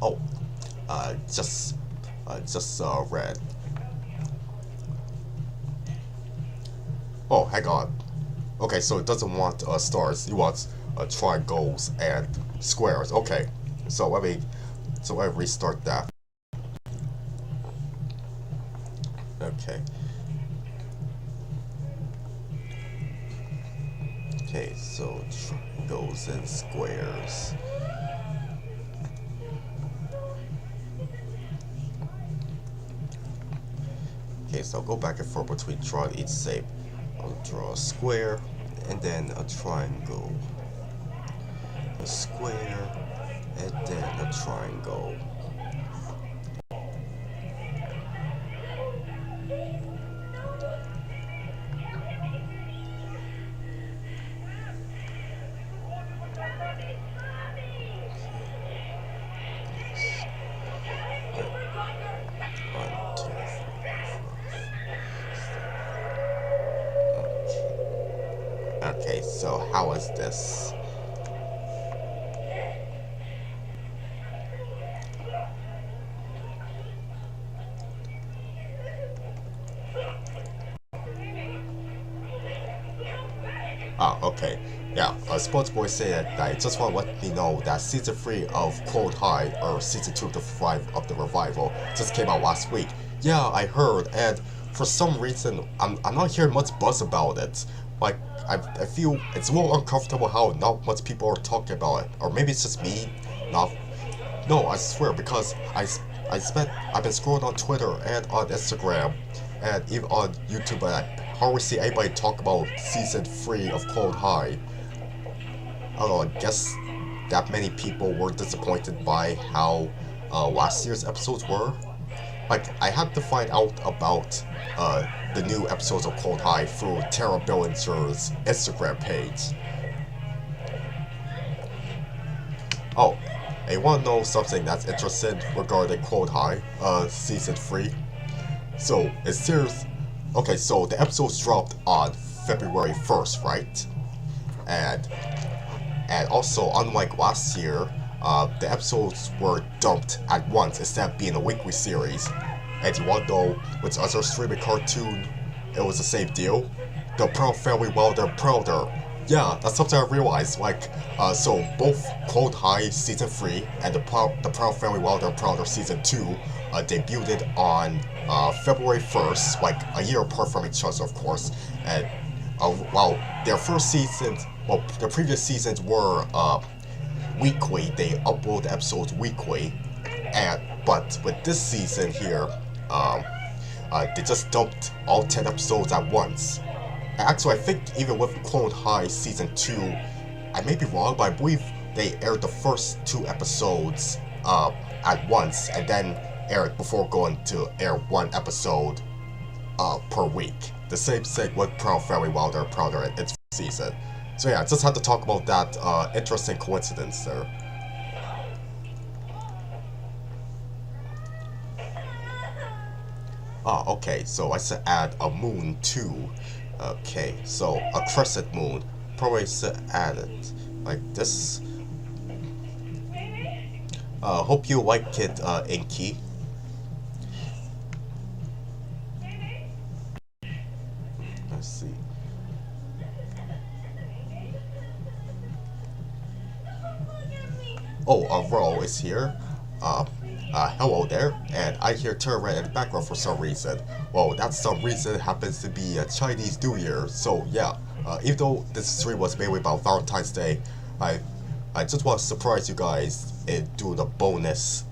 Oh, just red. Oh, hang on. Okay, so it doesn't want stars. It wants triangles and squares. Okay, so let me restart that. Okay. Okay, so triangles and squares. Okay, so I'll go back and forth between drawing each shape. I'll draw a square, and then a triangle. A square, and then a triangle. Okay, so how is this? Ah, okay. Yeah, Sports Boy said that I just want to let me know that season 3 of Cold High, or season 2 of the revival, just came out last week. Yeah, I heard, and for some reason, I'm not hearing much buzz about it. Like, I feel it's a little uncomfortable how not much people are talking about it. Or maybe it's just me. No, I swear, because I've been scrolling on Twitter and on Instagram and even on YouTube, and I hardly see anybody talk about season 3 of Cold High. I don't know, I guess that many people were disappointed by how last year's episodes were. Like, I had to find out about the new episodes of Cold High through Tara Billinger's Instagram page. Oh, and you want to know something that's interesting regarding Cold High, season 3? So, it's serious. Okay, so the episodes dropped on February 1st, right? And also, unlike last year, the episodes were dumped at once instead of being a weekly series. And you want to know which other streaming cartoon it was the same deal? The Pearl Family, while they're prouder, yeah, that's something I realized. Like, so both Clone High Season 3 and the Proud Family Wilder and Prouder Season 2 debuted on February 1st, like a year apart from each other, of course. And while their first seasons, well, the previous seasons were weekly, they upload episodes weekly, but with this season here, they just dumped all 10 episodes at once. Actually, I think even with Clone High Season 2, I may be wrong, but I believe they aired the first 2 episodes at once, and then aired before going to air 1 episode per week. The same thing with Proud Family Wilder and Prouder in its season. So yeah, I just had to talk about that interesting coincidence there. Okay, so I should add a moon too. Okay, so a crescent moon. Probably should add it like this. Hope you like it, Inky. Let's see. Oh, Ro is here. Hello there, and I hear turn red in the background for some reason. Well, that some reason happens to be a Chinese New Year, so yeah. Even though this stream was mainly about Valentine's Day, I just want to surprise you guys and do the bonus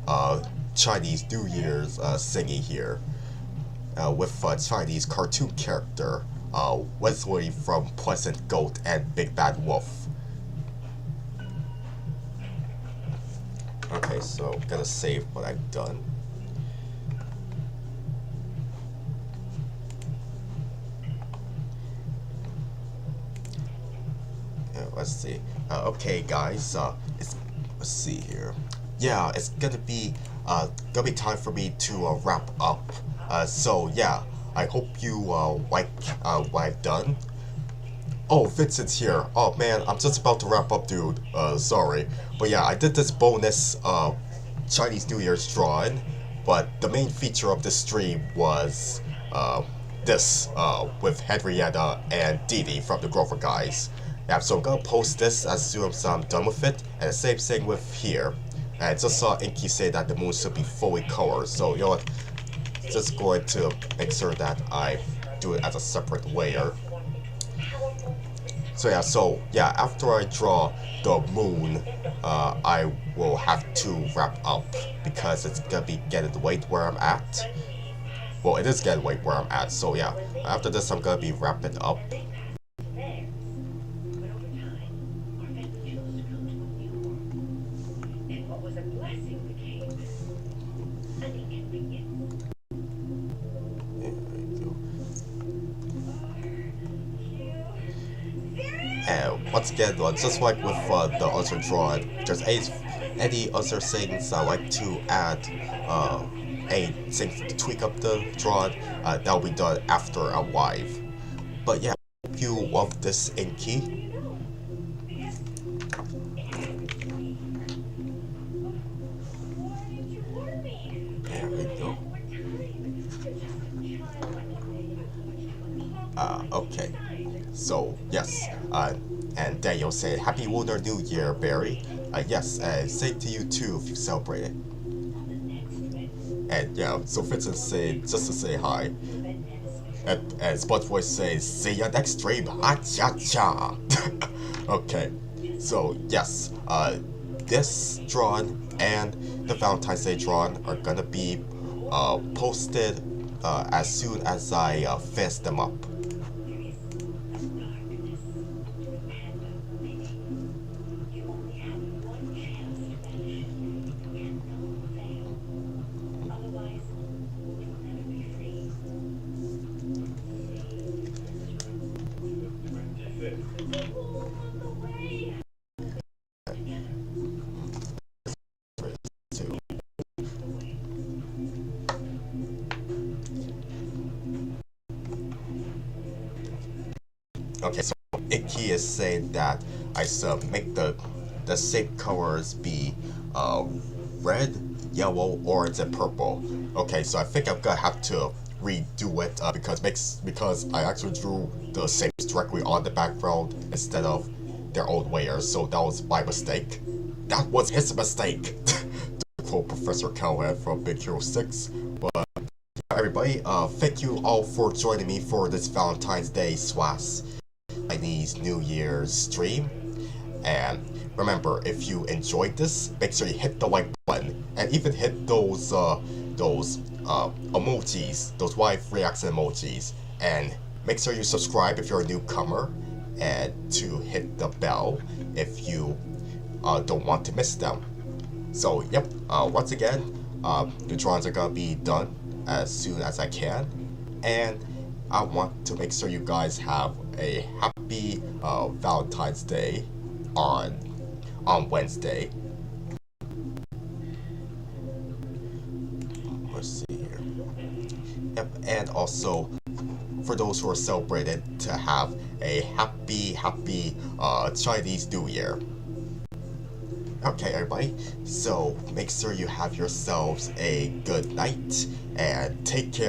Chinese New Year's singing here with a Chinese cartoon character, Wesley from Pleasant Goat and Big Bad Wolf. Okay, so I'm gonna save what I've done. Let's see. Okay, guys. Let's see here. Yeah, it's gonna be time for me to wrap up. So yeah, I hope you like what I've done. Oh, Vincent's here. Oh man, I'm just about to wrap up, dude. Sorry. But yeah, I did this bonus Chinese New Year's drawing, but the main feature of this stream was this with Henrietta and Dee Dee from the Grover guys. Yeah, so I'm gonna post this as soon as I'm done with it, and the same thing with here. And I just saw Inky say that the moon should be fully colored, so you know what? Just going to make sure that I do it as a separate layer. So yeah, after I draw the moon, I will have to wrap up because it's gonna be getting late where I'm at. Well, it is getting late where I'm at, so yeah. After this, I'm gonna be wrapping up. And once again, just like with the other drawing, just any other things I like to add, any things to tweak up the drawing, that'll be done after a live. But yeah, I hope you love this Inky. There we go. Okay. So, yes, and Daniel said, Happy Lunar New Year, Barry. Yes, same to you too if you celebrate it. And yeah, so Vincent said, just to say hi. And Spud's voice says, see ya next stream, ha-cha-cha. Okay, so yes, this drawing and the Valentine's Day drawing are gonna be posted as soon as I finish them up. Okay, so Icky is saying that I should make the shape colors be red, yellow, orange, and purple. Okay, so I think I'm gonna have to redo it because I actually drew the same directly on the background instead of their own layers, so that was my mistake. That was his mistake! To quote Professor Callahan from Big Hero 6. But everybody, thank you all for joining me for this Valentine's Day / Chinese New Year's stream. And remember, if you enjoyed this, make sure you hit the like button and even hit those emojis, those wife reaction emojis, and make sure you subscribe if you're a newcomer, and to hit the bell if you don't want to miss them. So yep, once again, the drawings are gonna be done as soon as I can, and I want to make sure you guys have a happy Valentine's Day on Wednesday. Let's see here. Yep, and also for those who are celebrated, to have a happy Chinese New Year. Okay, everybody, so make sure you have yourselves a good night and take care.